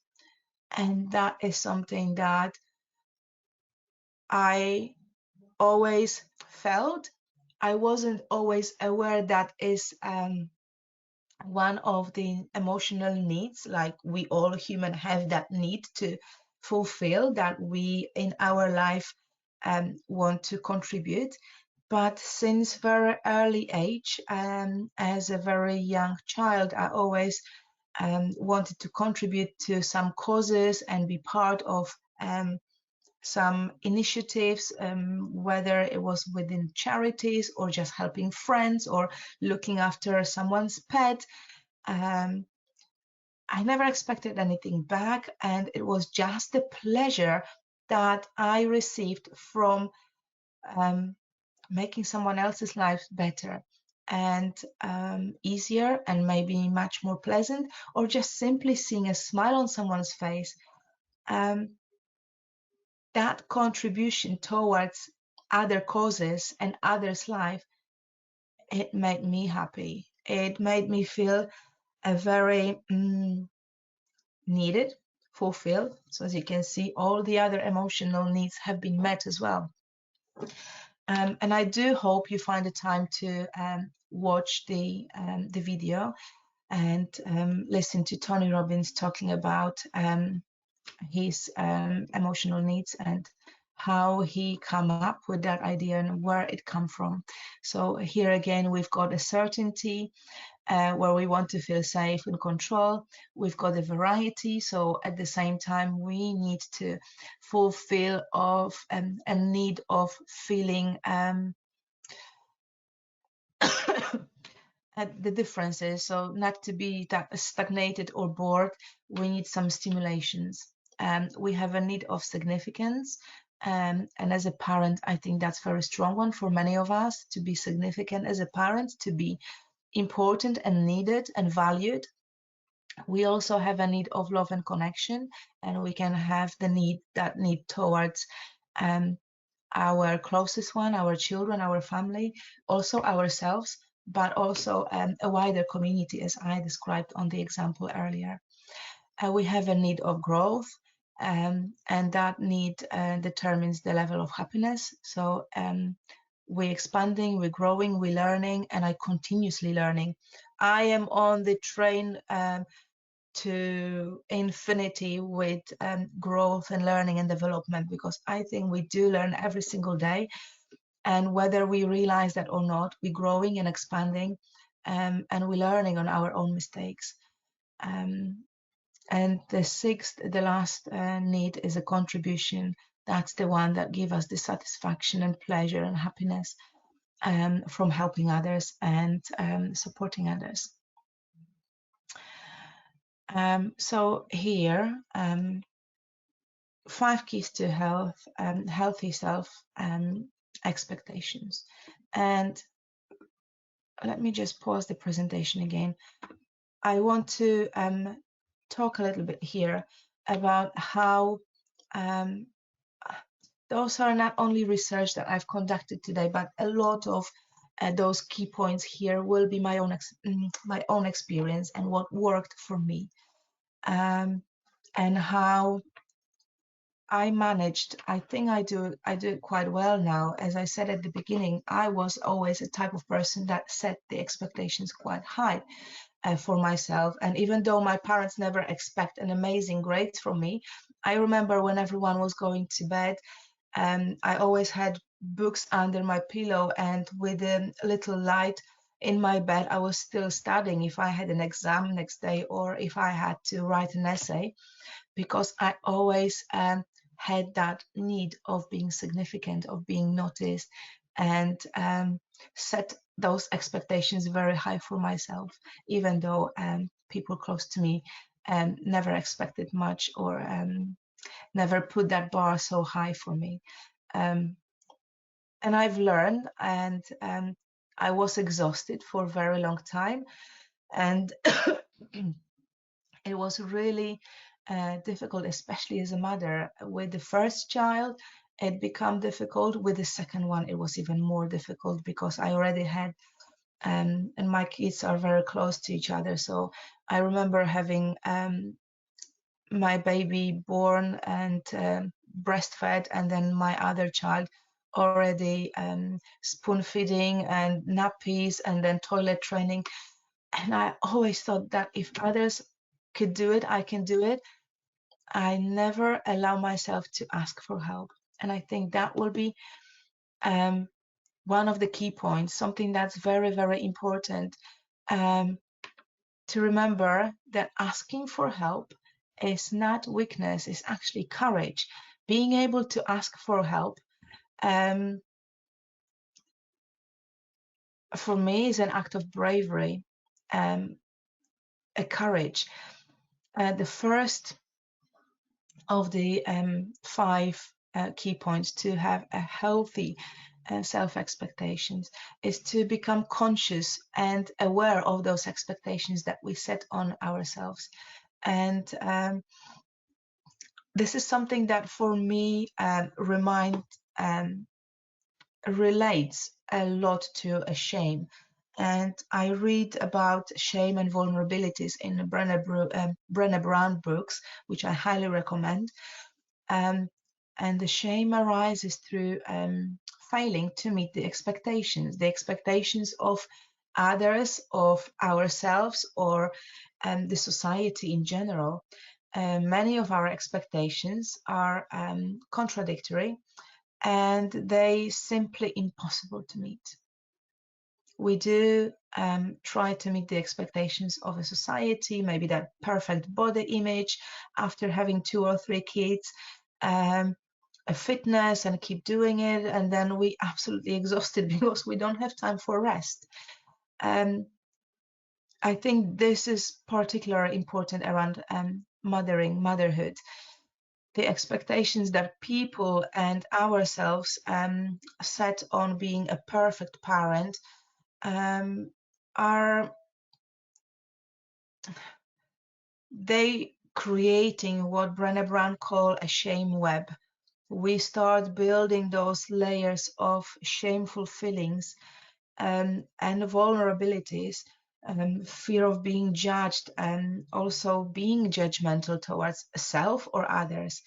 And that is something that I always felt. I wasn't always aware that is one of the emotional needs, like we all human have that need to fulfill, that we in our life want to contribute. But since very early age, as a very young child, I always wanted to contribute to some causes and be part of some initiatives, whether it was within charities or just helping friends or looking after someone's pet. I never expected anything back, and it was just the pleasure that I received from making someone else's life better and easier, and maybe much more pleasant, or just simply seeing a smile on someone's face. That contribution towards other causes and others' life, it made me happy. It made me feel a very needed, fulfilled. So as you can see, all the other emotional needs have been met as well. And I do hope you find the time to watch the video and listen to Tony Robbins talking about his emotional needs and how he come up with that idea and where it come from. So here again, we've got a certainty where we want to feel safe and control. We've got a variety, so at the same time we need to fulfill of a need of feeling at the differences. So not to be that stagnated or bored, we need some stimulations. We have a need of significance. And as a parent, I think that's a very strong one for many of us, to be significant as a parent, to be important and needed and valued. We also have a need of love and connection, and we can have the need towards our closest one, our children, our family, also ourselves, but also a wider community, as I described on the example earlier. We have a need of growth, and that need determines the level of happiness. So we're expanding, we're growing, we're learning, and I continuously learning. I am on the train to infinity with growth and learning and development, because I think we do learn every single day, and whether we realize that or not, we're growing and expanding, and we're learning on our own mistakes. And the last need is a contribution. That's the one that gives us the satisfaction and pleasure and happiness from helping others and supporting others. So here, 5 keys to health, healthy self expectations. And let me just pause the presentation again. I want to talk a little bit here about how those are not only research that I've conducted today, but a lot of those key points here will be my own experience and what worked for me, and how I managed. I think I do it quite well now. As I said at the beginning, I was always a type of person that set the expectations quite high for myself. And even though my parents never expect an amazing grades from me, I remember when everyone was going to bed, I always had books under my pillow, and with a little light in my bed, I was still studying if I had an exam next day or if I had to write an essay, because I always had that need of being significant, of being noticed, and set those expectations very high for myself, even though people close to me never expected much, or never put that bar so high for me. And I've learned, and I was exhausted for a very long time, and it was really difficult, especially as a mother. With the first child, it became difficult. With the second one, it was even more difficult because I already had, and my kids are very close to each other. So I remember having my baby born and breastfed, and then my other child already spoon feeding and nappies and then toilet training. And I always thought that if others could do it, I can do it. I never allow myself to ask for help. And I think that will be one of the key points, something that's very, very important, to remember that asking for help is not weakness, it's actually courage. Being able to ask for help, for me, is an act of bravery, a courage. The first of the 5 key points to have a healthy self-expectations is to become conscious and aware of those expectations that we set on ourselves. And this is something that for me relates a lot to a shame. And I read about shame and vulnerabilities in Brené Brown books, which I highly recommend. And the shame arises through failing to meet the expectations of others, of ourselves, or the society in general. Many of our expectations are contradictory, and they simply impossible to meet. We do try to meet the expectations of a society, maybe that perfect body image after having 2 or 3 kids, a fitness, and keep doing it, and then we absolutely exhausted because we don't have time for rest. I think this is particularly important around motherhood. The expectations that people and ourselves set on being a perfect parent are they creating what Brené Brown called a shame web. We start building those layers of shameful feelings and vulnerabilities, fear of being judged, and also being judgmental towards self or others.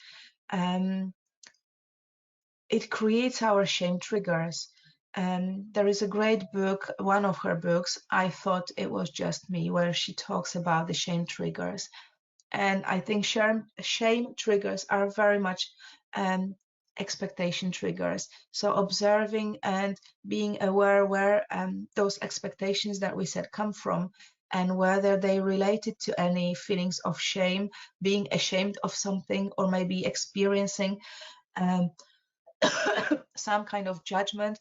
It creates our shame triggers. There is a great book, one of her books, I Thought It Was Just Me, where she talks about the shame triggers. And I think shame triggers are very much expectation triggers. So observing and being aware where those expectations that we set come from, and whether they related to any feelings of shame, being ashamed of something, or maybe experiencing some kind of judgment,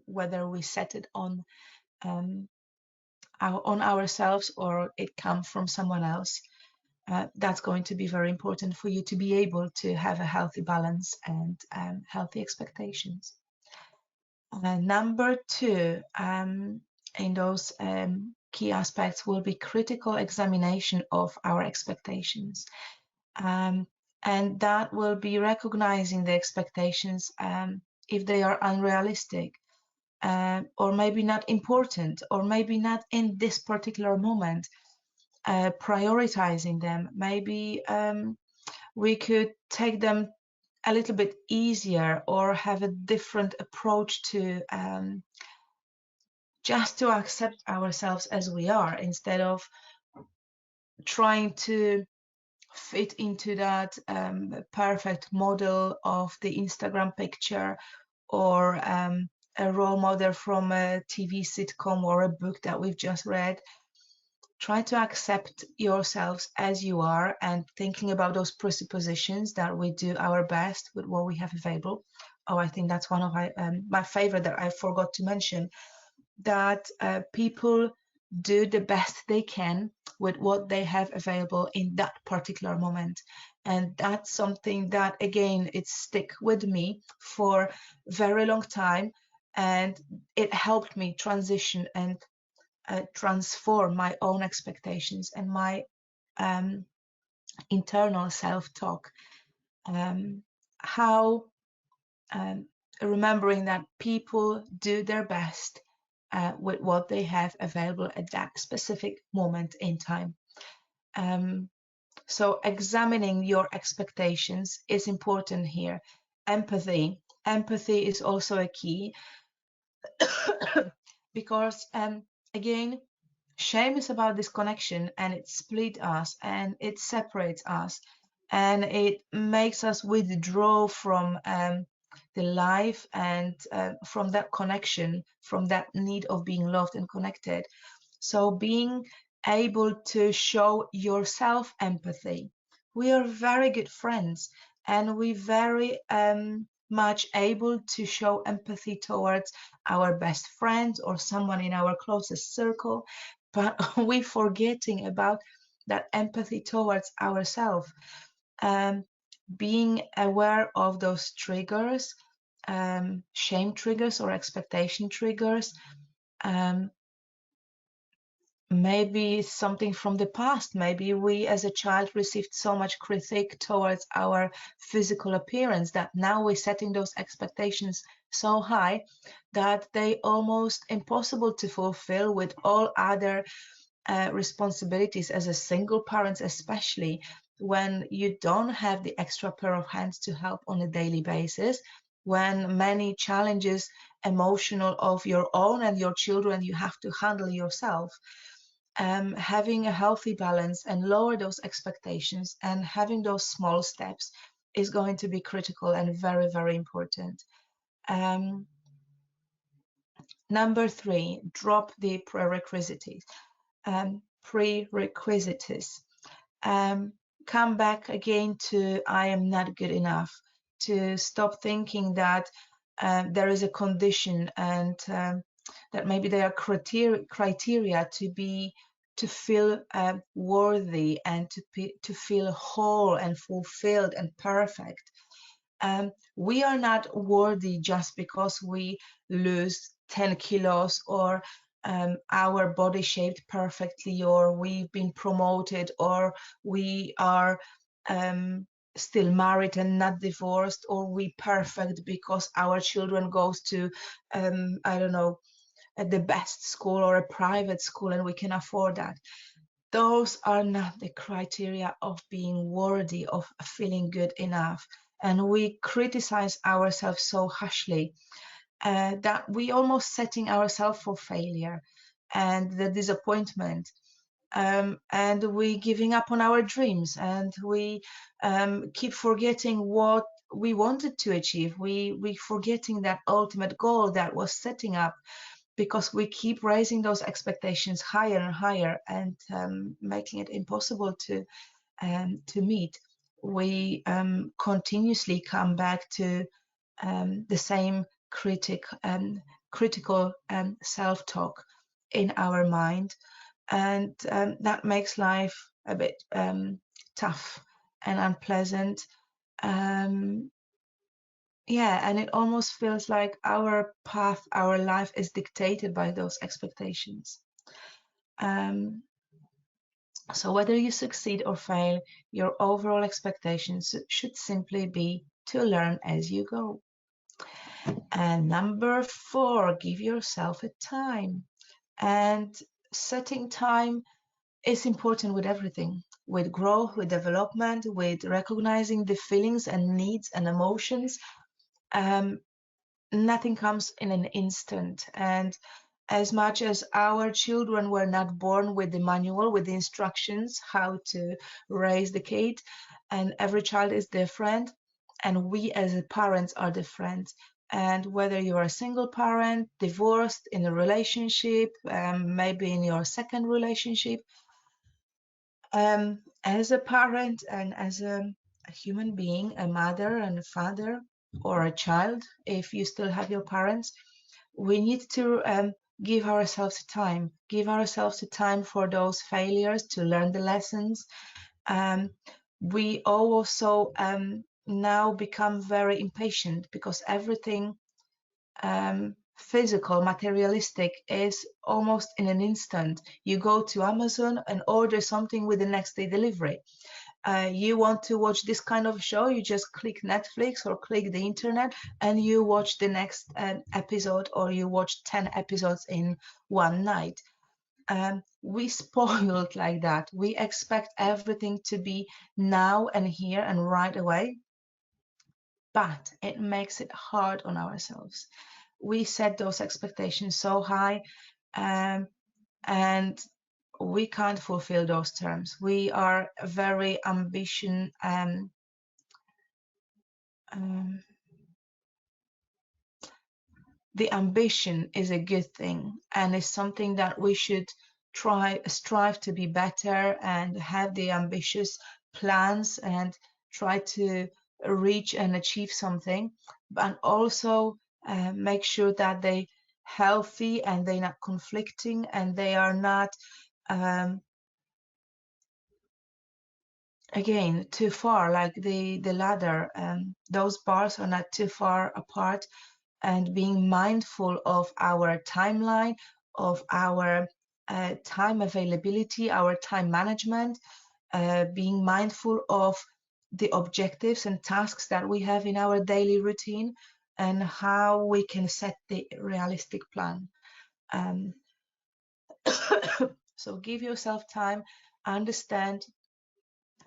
whether we set it on ourselves or it comes from someone else. That's going to be very important for you to be able to have a healthy balance and healthy expectations. Number 2, in those key aspects, will be critical examination of our expectations. And that will be recognizing the expectations if they are unrealistic, or maybe not important, or maybe not in this particular moment. Prioritizing them, maybe we could take them a little bit easier, or have a different approach to just to accept ourselves as we are, instead of trying to fit into that perfect model of the Instagram picture, or a role model from a TV sitcom or a book that we've just read. Try to accept yourselves as you are, and thinking about those presuppositions that we do our best with what we have available. Oh, I think that's one of my favorite that I forgot to mention, that people do the best they can with what they have available in that particular moment. And that's something that, again, it stick with me for a very long time, and it helped me transition and transform my own expectations and my internal self-talk. How remembering that people do their best with what they have available at that specific moment in time. So examining your expectations is important here. Empathy is also a key because again, shame is about disconnection, and it split us and it separates us, and it makes us withdraw from the life and from that connection, from that need of being loved and connected. So being able to show yourself empathy. We are very good friends, and we very much able to show empathy towards our best friends or someone in our closest circle, but we forgetting about that empathy towards ourselves. Being aware of those triggers, shame triggers or expectation triggers, maybe something from the past. Maybe we as a child received so much critique towards our physical appearance that now we're setting those expectations so high that they almost impossible to fulfill with all other responsibilities as a single parent, especially when you don't have the extra pair of hands to help on a daily basis, when many challenges emotional of your own and your children you have to handle yourself. Having a healthy balance and lower those expectations and having those small steps is going to be critical and very, very important. Number 3, drop the prerequisites. Come back again to I am not good enough, to stop thinking that there is a condition and that maybe there are criteria to feel worthy and to feel whole and fulfilled and perfect. We are not worthy just because we lose 10 kilos or our body shaped perfectly, or we've been promoted, or we are still married and not divorced, or we perfect because our children goes to I don't know, at the best school or a private school and we can afford that. Those are not the criteria of being worthy, of feeling good enough. And we criticize ourselves so harshly that we almost setting ourselves for failure and the disappointment. And we giving up on our dreams, and we keep forgetting what we wanted to achieve. We forgetting that ultimate goal that was setting up, because we keep raising those expectations higher and higher, and making it impossible to meet. We continuously come back to the same critical self-talk in our mind, and that makes life a bit tough and unpleasant. Yeah, and it almost feels like our path, our life is dictated by those expectations. So whether you succeed or fail, your overall expectations should simply be to learn as you go. And number 4, give yourself a time. And setting time is important with everything. with growth, with development, with recognizing the feelings and needs and emotions. Nothing comes in an instant. And as much as our children were not born with the manual, with the instructions how to raise the kid, and every child is different, and we as parents are different. And whether you're a single parent, divorced, in a relationship, maybe in your second relationship, as a parent and as a human being, a mother and a father, or a child, if you still have your parents, we need to give ourselves time for those failures, to learn the lessons. We also now become very impatient because everything physical, materialistic is almost in an instant. You go to Amazon and order something with the next day delivery. You want to watch this kind of show, you just click Netflix or click the internet and you watch the next episode, or you watch 10 episodes in one night. We spoiled like that. We expect everything to be now and here and right away, but it makes it hard on ourselves. We set those expectations so high, and we can't fulfill those terms. We are very ambition. The ambition is a good thing, and it's something that we should strive to be better and have the ambitious plans and try to reach and achieve something, but also make sure that they healthy and they're not conflicting and they are not again too far, like the ladder. Those bars are not too far apart, and being mindful of our timeline, of our time availability, our time management, being mindful of the objectives and tasks that we have in our daily routine, and how we can set the realistic plan. So give yourself time, understand,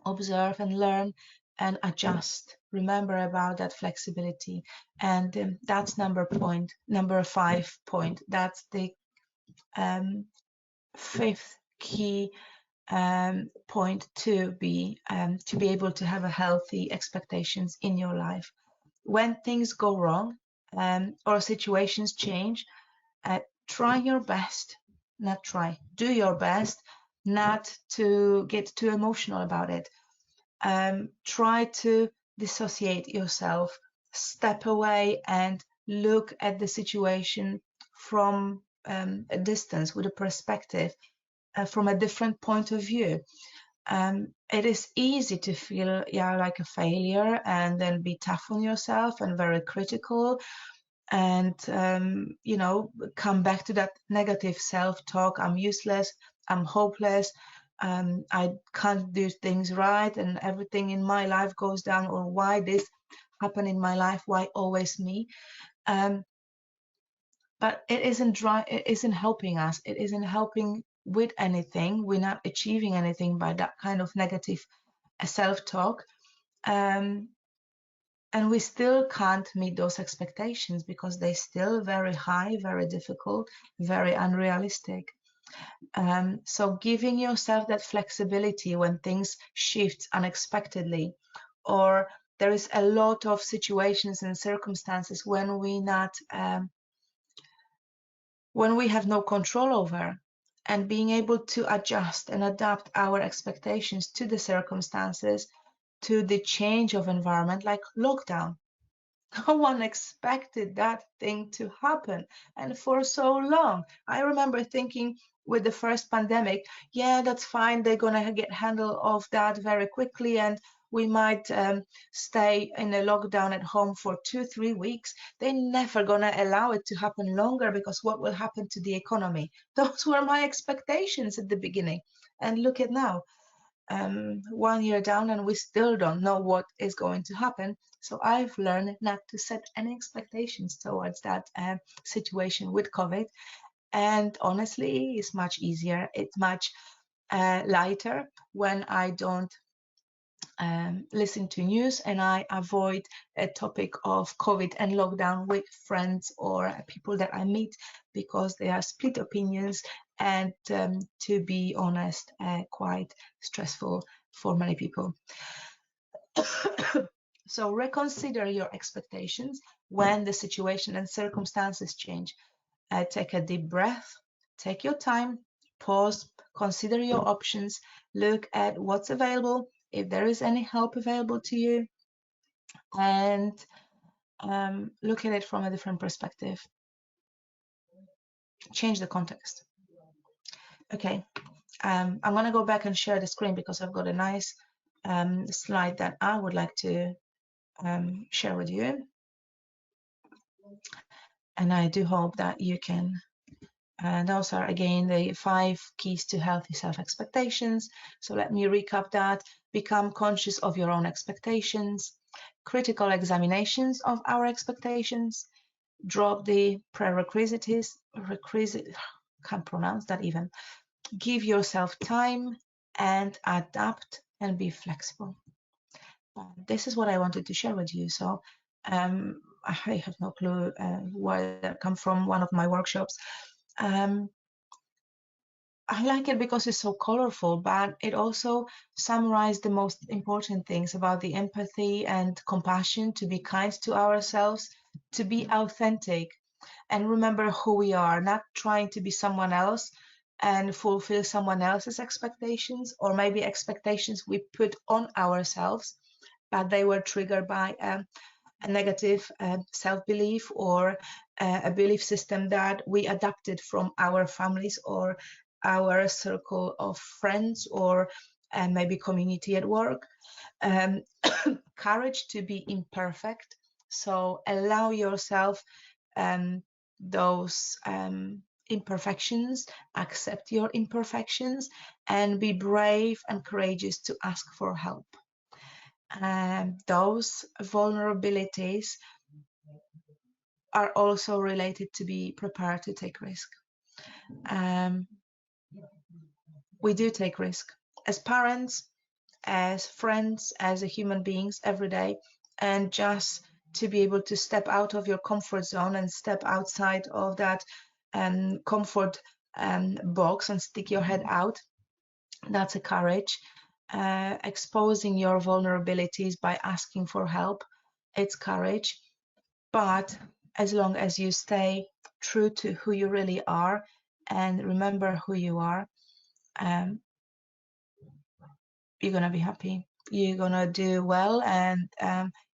observe and learn and adjust. Remember about that flexibility. And that's number 5 point. That's the fifth key point to be able to have a healthy expectations in your life. When things go wrong or situations change, do your best not to get too emotional about it. Try to dissociate yourself, step away and look at the situation from a distance, with a perspective, from a different point of view. It is easy to feel like a failure and then be tough on yourself and very critical, and come back to that negative self-talk. I'm useless, I'm hopeless, I can't do things right, and everything in my life goes down, or why this happened in my life, why always me. But it isn't helping us. It isn't helping with anything. We're not achieving anything by that kind of negative self-talk. And we still can't meet those expectations because they're still very high, very difficult, very unrealistic. So giving yourself that flexibility when things shift unexpectedly, or there is a lot of situations and circumstances when we have no control over, and being able to adjust and adapt our expectations to the circumstances, to the change of environment, like lockdown. No one expected that thing to happen, and for so long. I remember thinking with the first pandemic, yeah, that's fine, they're gonna get handle of that very quickly, and we might stay in a lockdown at home for 2-3 weeks. They're never gonna allow it to happen longer, because what will happen to the economy? Those were my expectations at the beginning, and look at now. 1 year down and we still don't know what is going to happen. So I've learned not to set any expectations towards that situation with COVID. And honestly, it's much easier. It's much lighter when I don't listen to news, and I avoid a topic of COVID and lockdown with friends or people that I meet, because they are split opinions and, to be honest, quite stressful for many people. So reconsider your expectations when the situation and circumstances change. Take a deep breath, take your time, pause, consider your options, look at what's available, if there is any help available to you, and look at it from a different perspective. Change the context. Okay, I'm going to go back and share the screen because I've got a nice slide that I would like to share with you. And I do hope that you can. And those are, again, the 5 keys to healthy self-expectations. So let me recap that. Become conscious of your own expectations. Critical examinations of our expectations. Drop the prerequisites. Can't pronounce that even. Give yourself time and adapt and be flexible. This is what I wanted to share with you. So I have no clue where that come from, one of my workshops. I like it because it's so colorful, but it also summarized the most important things about the empathy and compassion, to be kind to ourselves, to be authentic, and remember who we are, not trying to be someone else and fulfill someone else's expectations, or maybe expectations we put on ourselves, but they were triggered by a negative self-belief or a belief system that we adapted from our families or our circle of friends, or maybe community at work. Courage to be imperfect. So allow yourself those imperfections, accept your imperfections, and be brave and courageous to ask for help. Those vulnerabilities are also related to be prepared to take risk. We do take risk as parents, as friends, as human beings every day, and just to be able to step out of your comfort zone and step outside of that comfort box and stick your head out, that's a courage. Exposing your vulnerabilities by asking for help, it's courage. But as long as you stay true to who you really are and remember who you are, you're gonna be happy, you're gonna do well, and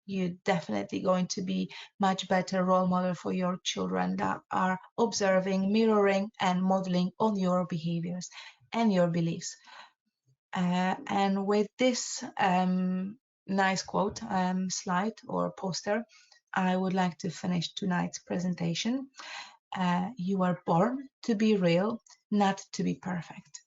you're definitely going to be much better role model for your children that are observing, mirroring, and modeling on your behaviors and your beliefs. And with this nice quote slide or poster, I would like to finish tonight's presentation. You are born to be real, not to be perfect.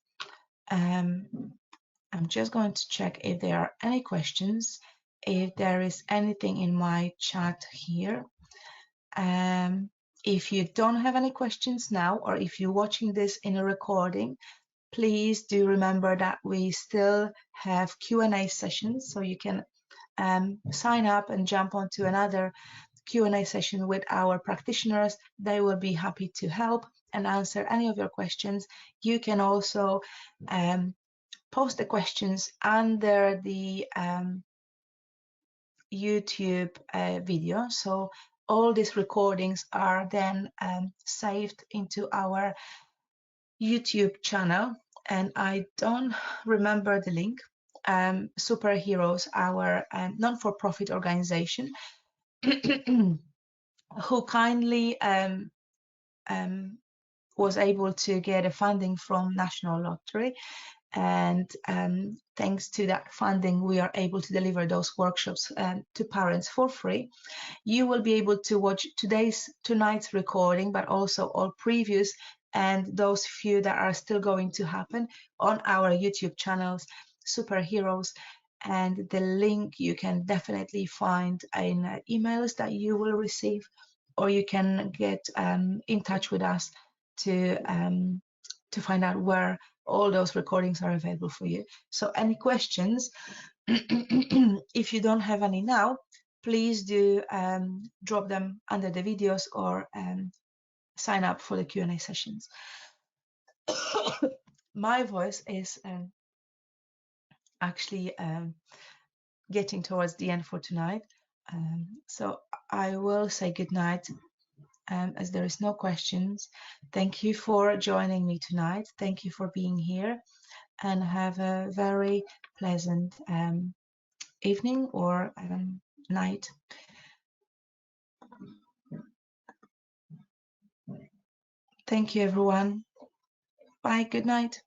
I'm just going to check if there are any questions, if there is anything in my chat here. If you don't have any questions now, or if you're watching this in a recording, please do remember that we still have Q&A sessions, so you can sign up and jump onto another Q&A session with our practitioners. They will be happy to help and answer any of your questions. You can also post the questions under the YouTube video. So all these recordings are then saved into our YouTube channel, and I don't remember the link. Superheroes, our non-for-profit organization, who kindly was able to get a funding from National Lottery, and thanks to that funding, we are able to deliver those workshops to parents for free. You will be able to watch tonight's recording, but also all previous and those few that are still going to happen on our YouTube channels, Superheroes. And the link you can definitely find in emails that you will receive, or you can get in touch with us to find out where all those recordings are available for you. So any questions, if you don't have any now, please do drop them under the videos or sign up for the Q&A sessions. My voice is actually getting towards the end for tonight. So I will say good night as there is no questions. Thank you for joining me tonight. Thank you for being here, and have a very pleasant evening or night. Thank you, everyone. Bye. Good night.